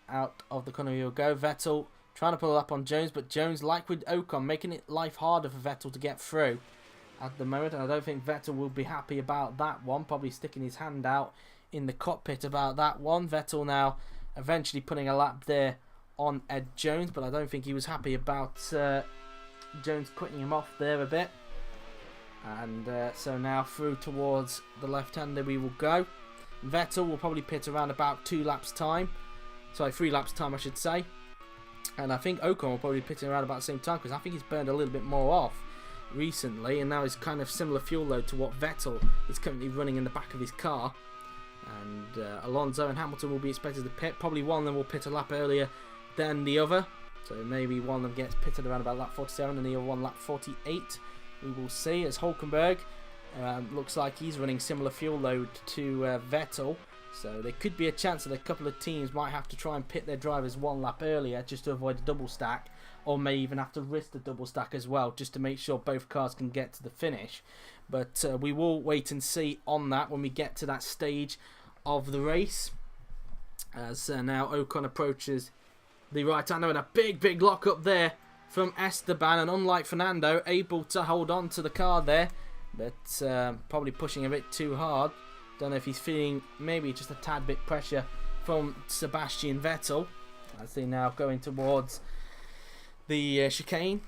out of the corner he'll go. Vettel trying to pull up on Jones, but Jones, like with Ocon, making it life harder for Vettel to get through at the moment. And I don't think Vettel will be happy about that one. Probably sticking his hand out in the cockpit about that one. Vettel now eventually putting a lap there on Ed Jones, but I don't think he was happy about Jones cutting him off there a bit. And so now through towards the left-hander we will go. Vettel will probably pit around about 2 laps time. Sorry, 3 laps time I should say. And I think Ocon will probably pit around about the same time because I think he's burned a little bit more off recently. And now he's kind of similar fuel load to what Vettel is currently running in the back of his car. And Alonso and Hamilton will be expected to pit. Probably one of them will pit a lap earlier than the other. So maybe one of them gets pitted around about lap 47 and the other one lap 48. We will see, as Hülkenberg looks like he's running similar fuel load to Vettel. So there could be a chance that a couple of teams might have to try and pit their drivers one lap earlier just to avoid a double stack. Or may even have to risk the double stack as well, just to make sure both cars can get to the finish. But we will wait and see on that when we get to that stage of the race. As now Ocon approaches the right-hander, and a big lock up there from Esteban. And unlike Fernando, able to hold on to the car there, but probably pushing a bit too hard. Don't know if he's feeling maybe just a tad bit pressure from Sebastian Vettel as they now going towards the chicane,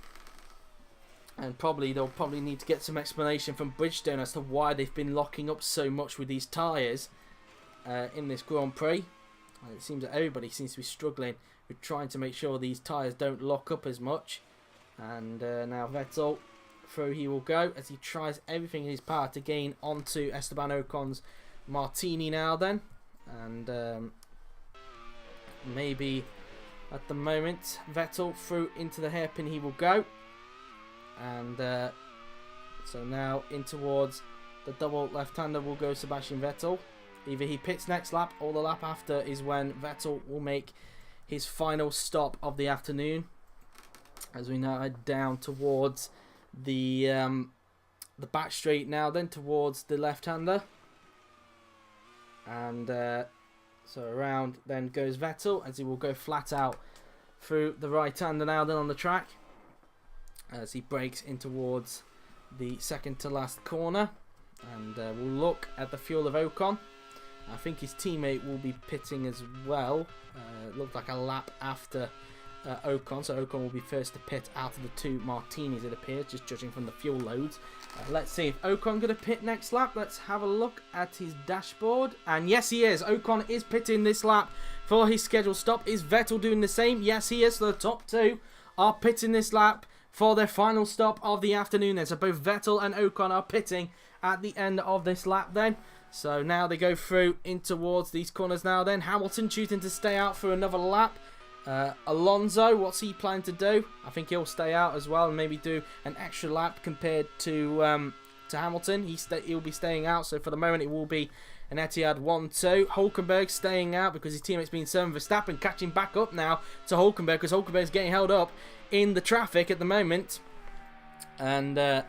and they'll probably need to get some explanation from Bridgestone as to why they've been locking up so much with these tyres in this Grand Prix. It seems that everybody seems to be struggling with trying to make sure these tyres don't lock up as much. And now Vettel, through he will go as he tries everything in his power to gain onto Esteban Ocon's Martini now then, and maybe at the moment Vettel through into the hairpin he will go, and so now in towards the double left-hander will go Sebastian Vettel. Either he pits next lap or the lap after is when Vettel will make his final stop of the afternoon, as we now head down towards the back straight now then towards the left-hander. And so around then goes Vettel as he will go flat out through the right-hander now then on the track, as he breaks in towards the second to last corner. And we'll look at the fuel of Ocon. I think his teammate will be pitting as well. It looked like a lap after Ocon, so Ocon will be first to pit out of the two Martinis, it appears, just judging from the fuel loads. Let's see if Ocon going to pit next lap. Let's have a look at his dashboard, and yes he is. Ocon is pitting this lap for his scheduled stop. Is Vettel doing the same? Yes he is. So the top two are pitting this lap for their final stop of the afternoon then. So both Vettel and Ocon are pitting at the end of this lap then. So now they go through in towards these corners now then. Hamilton choosing to stay out for another lap. Alonso, what's he planning to do? I think he'll stay out as well and maybe do an extra lap compared to Hamilton. He'll be staying out, so for the moment it will be an Etihad 1-2. Hülkenberg staying out because his teammate's been 7. Verstappen catching back up now to Hülkenberg because Hülkenberg's getting held up in the traffic at the moment. And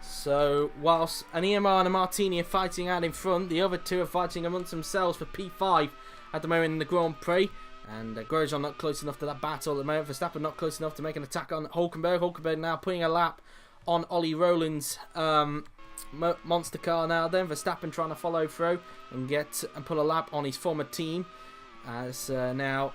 so whilst an EMR and a Martini are fighting out in front, the other two are fighting amongst themselves for P5 at the moment in the Grand Prix. And Grosjean not close enough to that battle at the moment. Verstappen not close enough to make an attack on Hülkenberg. Hülkenberg now putting a lap on Ollie Rowland's monster car now then. Verstappen trying to follow through and put a lap on his former team. As now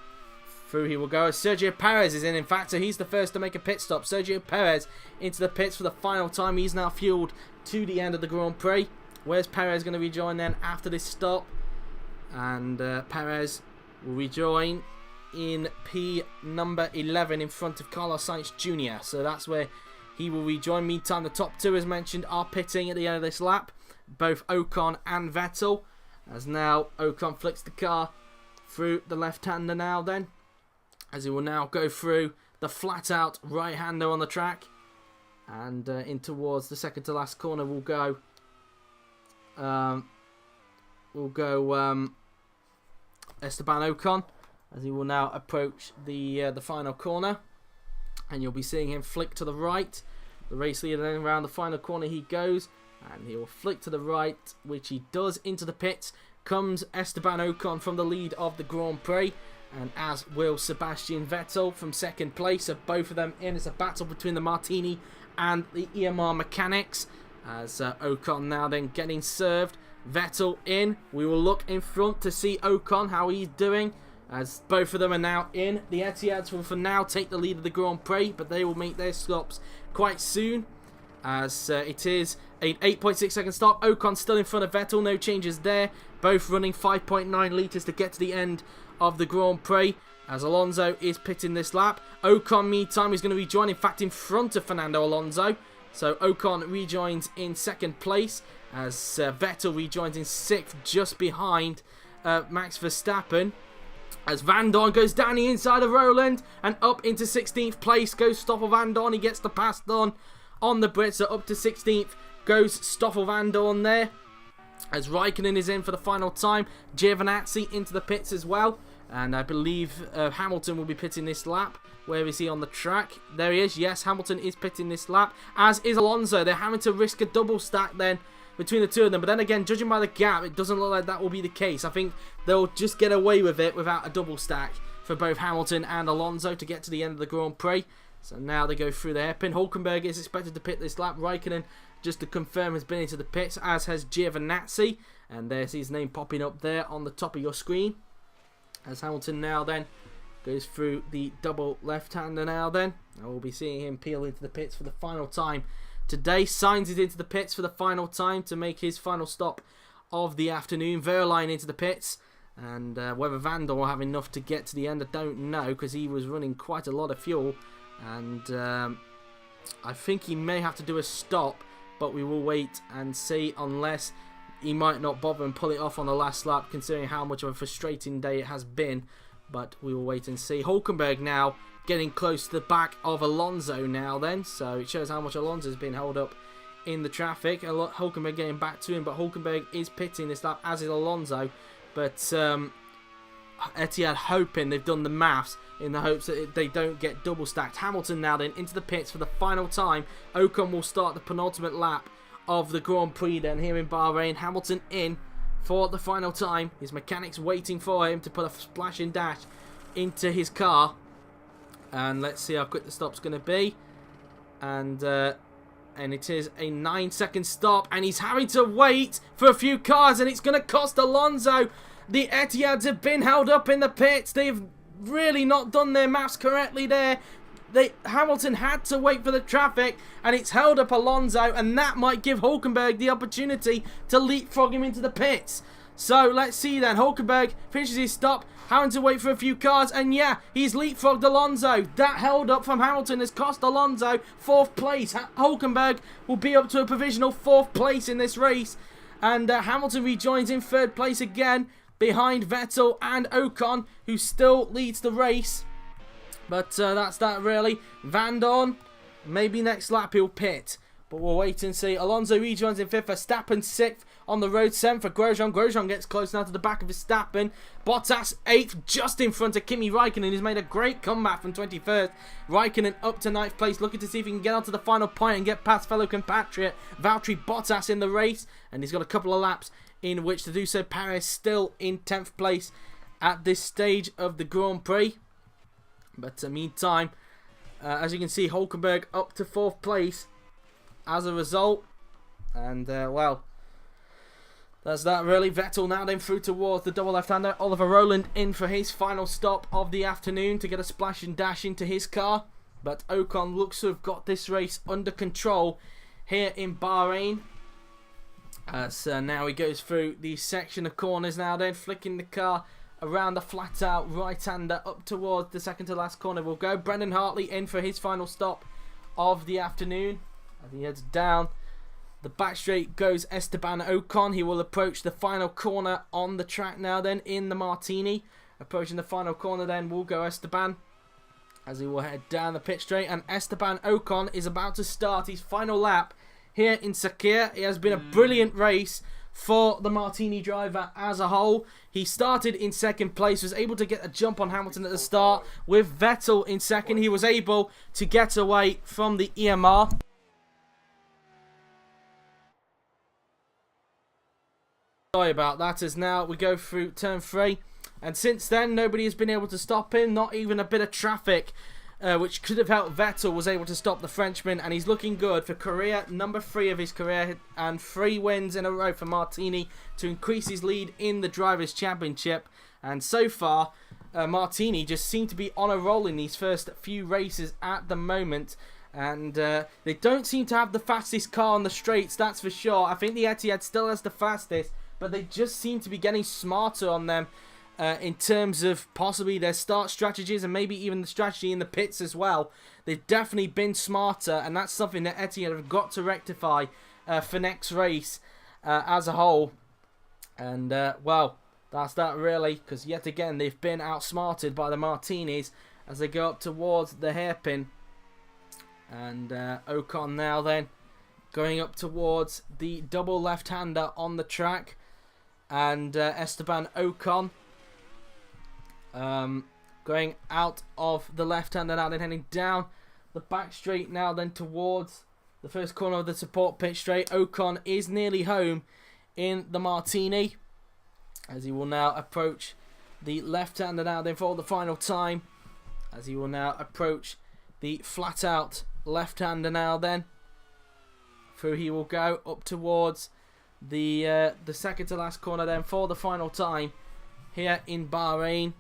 through he will go. As Sergio Pérez is in fact, so he's the first to make a pit stop. Sergio Pérez into the pits for the final time. He's now fueled to the end of the Grand Prix. Where's Pérez going to rejoin then after this stop? And Pérez will rejoin in P number 11 in front of Carlos Sainz Jr. So that's where he will rejoin. Meantime, the top two, as mentioned, are pitting at the end of this lap. Both Ocon and Vettel. As now Ocon flicks the car through the left-hander now then. As he will now go through the flat-out right-hander on the track. And in towards the second to last corner will go... Esteban Ocon, as he will now approach the final corner, and you'll be seeing him flick to the right. The race leader then around the final corner he goes, and he will flick to the right, which he does. Into the pits comes Esteban Ocon from the lead of the Grand Prix, and as will Sebastian Vettel from second place. So both of them in. It's a battle between the Martini and the EMR mechanics, as Ocon now then getting served. Vettel in. We will look in front to see Ocon, how he's doing, as both of them are now in. The Etihads will for now take the lead of the Grand Prix, but they will make their stops quite soon, as it is an 8.6 second stop. Ocon still in front of Vettel, no changes there. Both running 5.9 litres to get to the end of the Grand Prix, as Alonso is pitting this lap. Ocon meantime is going to rejoin, in fact in front of Fernando Alonso, So Ocon rejoins in 2nd place as Vettel rejoins in 6th, just behind Max Verstappen. As Vandoorne goes down the inside of Roland and up into 16th place goes Stoffel Vandoorne. He gets the pass on the Brits, so up to 16th goes Stoffel Vandoorne there. As Raikkonen is in for the final time, Giovinazzi into the pits as well. And I believe Hamilton will be pitting this lap. Where is he on the track? There he is. Yes, Hamilton is pitting this lap, as is Alonso. They're having to risk a double stack then between the two of them. But then again, judging by the gap, it doesn't look like that will be the case. I think they'll just get away with it without a double stack for both Hamilton and Alonso to get to the end of the Grand Prix. So now they go through the hairpin. Hülkenberg is expected to pit this lap. Raikkonen, just to confirm, has been into the pits, as has Giovinazzi. And there's his name popping up there on the top of your screen. As Hamilton now then goes through the double left-hander now then. I will be seeing him peel into the pits for the final time today. Sainz is into the pits for the final time to make his final stop of the afternoon. Verline into the pits. And whether Vandoorne will have enough to get to the end, I don't know, because he was running quite a lot of fuel. And I think he may have to do a stop, but we will wait and see, unless he might not bother and pull it off on the last lap, considering how much of a frustrating day it has been. But we will wait and see. Hülkenberg now getting close to the back of Alonso now then. So it shows how much Alonso has been held up in the traffic. Hülkenberg getting back to him, but Hülkenberg is pitting this lap, as is Alonso. But Etihad hoping, they've done the maths in the hopes that they don't get double stacked. Hamilton now then into the pits for the final time. Ocon will start the penultimate lap of the Grand Prix then here in Bahrain. Hamilton in for the final time. His mechanics waiting for him to put a splash and dash into his car. And let's see how quick the stop's going to be. And it is a 9-second stop. And he's having to wait for a few cars. And it's going to cost Alonso. The Etihads have been held up in the pits. They've really not done their maths correctly there. Hamilton had to wait for the traffic, and it's held up Alonso, and that might give Hülkenberg the opportunity to leapfrog him into the pits. So let's see then. Hülkenberg finishes his stop, having to wait for a few cars, and yeah, he's leapfrogged Alonso. That held up from Hamilton has cost Alonso 4th place. Hülkenberg will be up to a provisional 4th place in this race, and Hamilton rejoins in 3rd place again, behind Vettel and Ocon, who still leads the race. But that's that really. Vandoorne, maybe next lap he'll pit. But we'll wait and see. Alonso rejoins in 5th. Verstappen 6th on the road. 7th for Grosjean. Grosjean gets close now to the back of Verstappen. Bottas 8th, just in front of Kimi Raikkonen, who's made a great comeback from 21st. Raikkonen up to 9th place, looking to see if he can get onto the final point and get past fellow compatriot Valtteri Bottas in the race. And he's got a couple of laps in which to do so. Pérez still in 10th place at this stage of the Grand Prix. But meantime, as you can see, Hülkenberg up to 4th place as a result. And, well, that's that really. Vettel now then through towards the double left-hander. Oliver Rowland in for his final stop of the afternoon to get a splash and dash into his car. But Ocon looks to have got this race under control here in Bahrain. So now he goes through the section of corners now then, flicking the car around the flat out right-hander up towards the second to last corner will go. Brendan Hartley in for his final stop of the afternoon. As he heads down the back straight goes Esteban Ocon. He will approach the final corner on the track now then in the Martini. Approaching the final corner then will go Esteban, as he will head down the pit straight. And Esteban Ocon is about to start his final lap here in Sakhir. It has been a brilliant race for the Martini driver as a whole. He started in 2nd place, was able to get a jump on Hamilton at the start. With Vettel in 2nd, he was able to get away from the EMR. Sorry about that, as now we go through turn 3. And since then, nobody has been able to stop him, not even a bit of traffic. Which could have helped Vettel, was able to stop the Frenchman, and he's looking good for career number 3 of his career and 3 wins in a row for Martini to increase his lead in the Drivers' Championship. And so far, Martini just seem to be on a roll in these first few races at the moment. And they don't seem to have the fastest car on the straights, that's for sure. I think the Etihad still has the fastest, but they just seem to be getting smarter on them in terms of possibly their start strategies and maybe even the strategy in the pits as well. They've definitely been smarter, and that's something that Etihad have got to rectify for next race as a whole. And, well, that's that really, because yet again they've been outsmarted by the Martinis as they go up towards the hairpin. And Ocon now then going up towards the double left-hander on the track. And Esteban Ocon going out of the left-hander now, then heading down the back straight now, then towards the first corner of the support pit straight. Ocon is nearly home in the Martini, as he will now approach the left-hander now then for the final time, as he will now approach the flat-out left-hander now then. Through he will go up towards the second to last corner then for the final time here in Bahrain.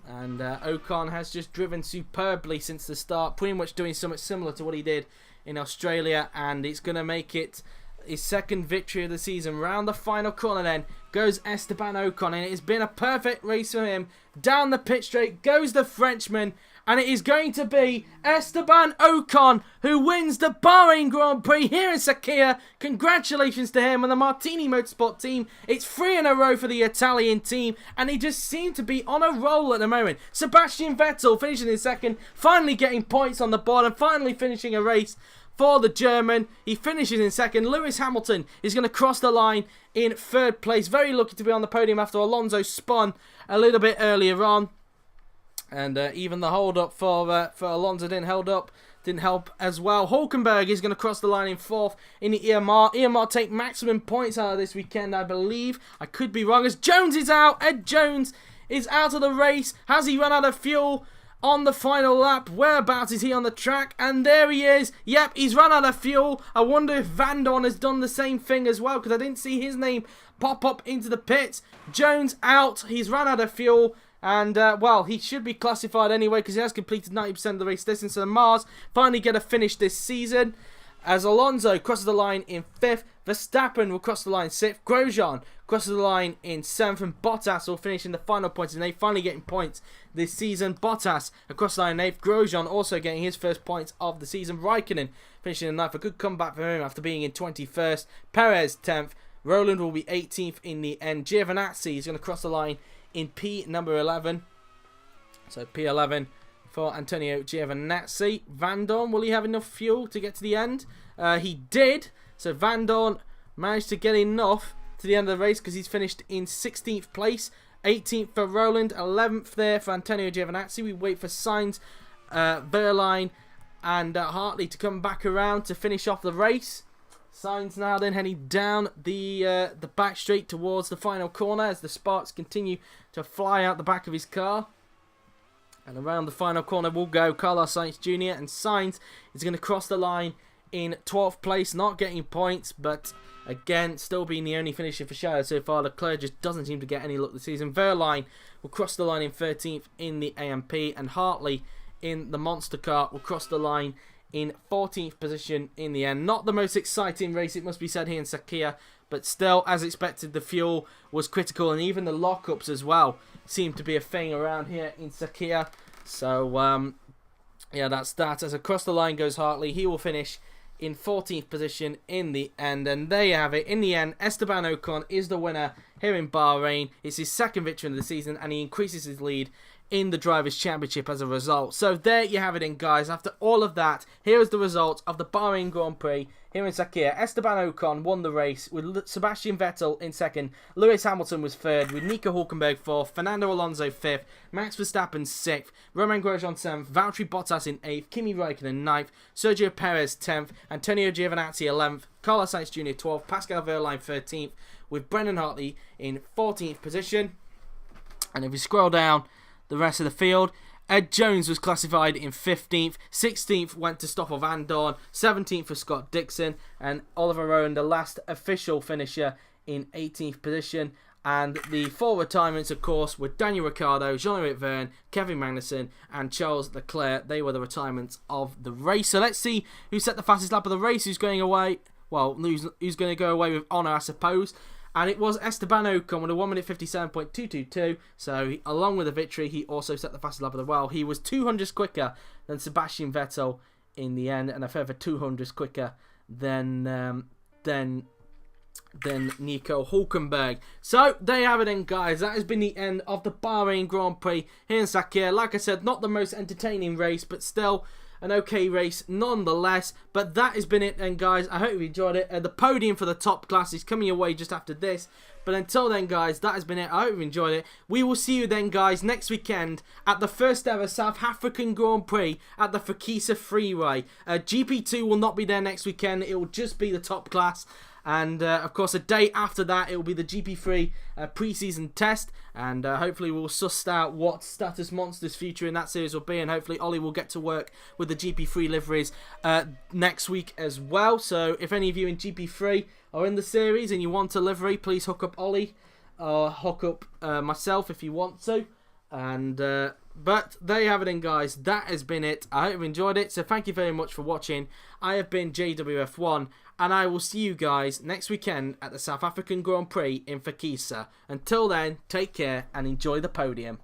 And Ocon has just driven superbly since the start, pretty much doing something similar to what he did in Australia, and it's going to make it his second victory of the season. Round the final corner then goes Esteban Ocon, and it has been a perfect race for him. Down the pit straight goes the Frenchman, and it is going to be Esteban Ocon who wins the Bahrain Grand Prix here in Sakhir. Congratulations to him and the Martini Motorsport team. It's 3 in a row for the Italian team, and he just seemed to be on a roll at the moment. Sebastian Vettel finishing in second, finally getting points on the board and finally finishing a race for the German. He finishes in second. Lewis Hamilton is going to cross the line in third place. Very lucky to be on the podium after Alonso spun a little bit earlier on. And even the hold-up for Alonso didn't help as well. Hülkenberg is going to cross the line in fourth in the EMR. EMR take maximum points out of this weekend, I believe. I could be wrong, as Jones is out. Ed Jones is out of the race. Has he run out of fuel on the final lap? Whereabouts is he on the track? And there he is. Yep, he's run out of fuel. I wonder if Vandoorne has done the same thing as well, because I didn't see his name pop up into the pits. Jones out. He's run out of fuel. And, well, he should be classified anyway because he has completed 90% of the race distance. So the Mars finally get a finish this season, as Alonso crosses the line in 5th. Verstappen will cross the line 6th. Grosjean crosses the line in 7th. And Bottas will finish in the final points in 8th, finally getting points this season. Bottas across the line in 8th. Grosjean also getting his first points of the season. Raikkonen finishing in 9th. A good comeback for him after being in 21st. Pérez 10th. Roland will be 18th in the end. Giovinazzi is going to cross the line in P number 11. So P11 for Antonio Giovinazzi. Vandoorne, will he have enough fuel to get to the end? He did. So Vandoorne managed to get enough to the end of the race because he's finished in 16th place. 18th for Roland, 11th there for Antonio Giovinazzi. We wait for Sainz, Verline and Hartley to come back around to finish off the race. Sainz now then heading down the back straight towards the final corner as the sparks continue to fly out the back of his car. And around the final corner will go Carlos Sainz Jr. And Sainz is going to cross the line in 12th place, not getting points, but again, still being the only finisher for Shadow so far. Leclerc just doesn't seem to get any luck this season. Verline will cross the line in 13th in the AMP, and Hartley in the Monster car will cross the line in 14th position in the end. Not the most exciting race, it must be said, here in Sakhir, but still, as expected, the fuel was critical, and even the lockups as well seem to be a thing around here in Sakhir. So, yeah, that's that. As across the line goes Hartley, he will finish in 14th position in the end, and there you have it. In the end, Esteban Ocon is the winner here in Bahrain. It's his second victory of the season, and he increases his lead in the Drivers' Championship as a result. So there you have it then, guys. After all of that, here is the result of the Bahrain Grand Prix here in Sakhir. Esteban Ocon won the race with Sebastian Vettel in second. Lewis Hamilton was third with Nico Hülkenberg fourth. Fernando Alonso fifth. Max Verstappen sixth. Romain Grosjean seventh. Valtteri Bottas in eighth. Kimi Raikkonen ninth. Sergio Pérez 10th. Antonio Giovinazzi 11th. Carlos Sainz Jr. 12th. Pascal Wehrlein 13th. With Brendan Hartley in 14th position. And if we scroll down the rest of the field, Ed Jones was classified in 15th, 16th went to Stoffel Vandoorne, 17th for Scott Dixon, and Oliver Rerun, the last official finisher, in 18th position. And the four retirements, of course, were Daniel Ricciardo, Jean-Eric Vergne, Kevin Magnussen, and Charles Leclerc. They were the retirements of the race. So let's see who set the fastest lap of the race, who's going away. Well, who's going to go away with honour, I suppose. And it was Esteban Ocon with a 1 minute 57.222. So along with the victory, he also set the fastest lap of the world. He was 200 quicker than Sebastian Vettel in the end, and a further 200 quicker than Nico Hülkenberg. So there you have it then, guys. That has been the end of the Bahrain Grand Prix here in Sakhir. Like I said, not the most entertaining race, but still an okay race nonetheless. But that has been it then, guys. I hope you enjoyed it. The podium for the top class is coming your way just after this. But until then, guys, that has been it. I hope you enjoyed it. We will see you then, guys, next weekend at the first ever South African Grand Prix at the Fakisa Freeway. GP2 will not be there next weekend. It will just be the top class. And, of course, a day after that, it will be the GP3 pre-season test. And hopefully we'll suss out what Status Monster's future in that series will be. And hopefully Ollie will get to work with the GP3 liveries next week as well. So if any of you in GP3 are in the series and you want a livery, please hook up Ollie or hook up myself if you want to. And but there you have it then, guys. That has been it. I hope you enjoyed it. So thank you very much for watching. I have been JWF1, and I will see you guys next weekend at the South African Grand Prix in Fakisa. Until then, take care and enjoy the podium.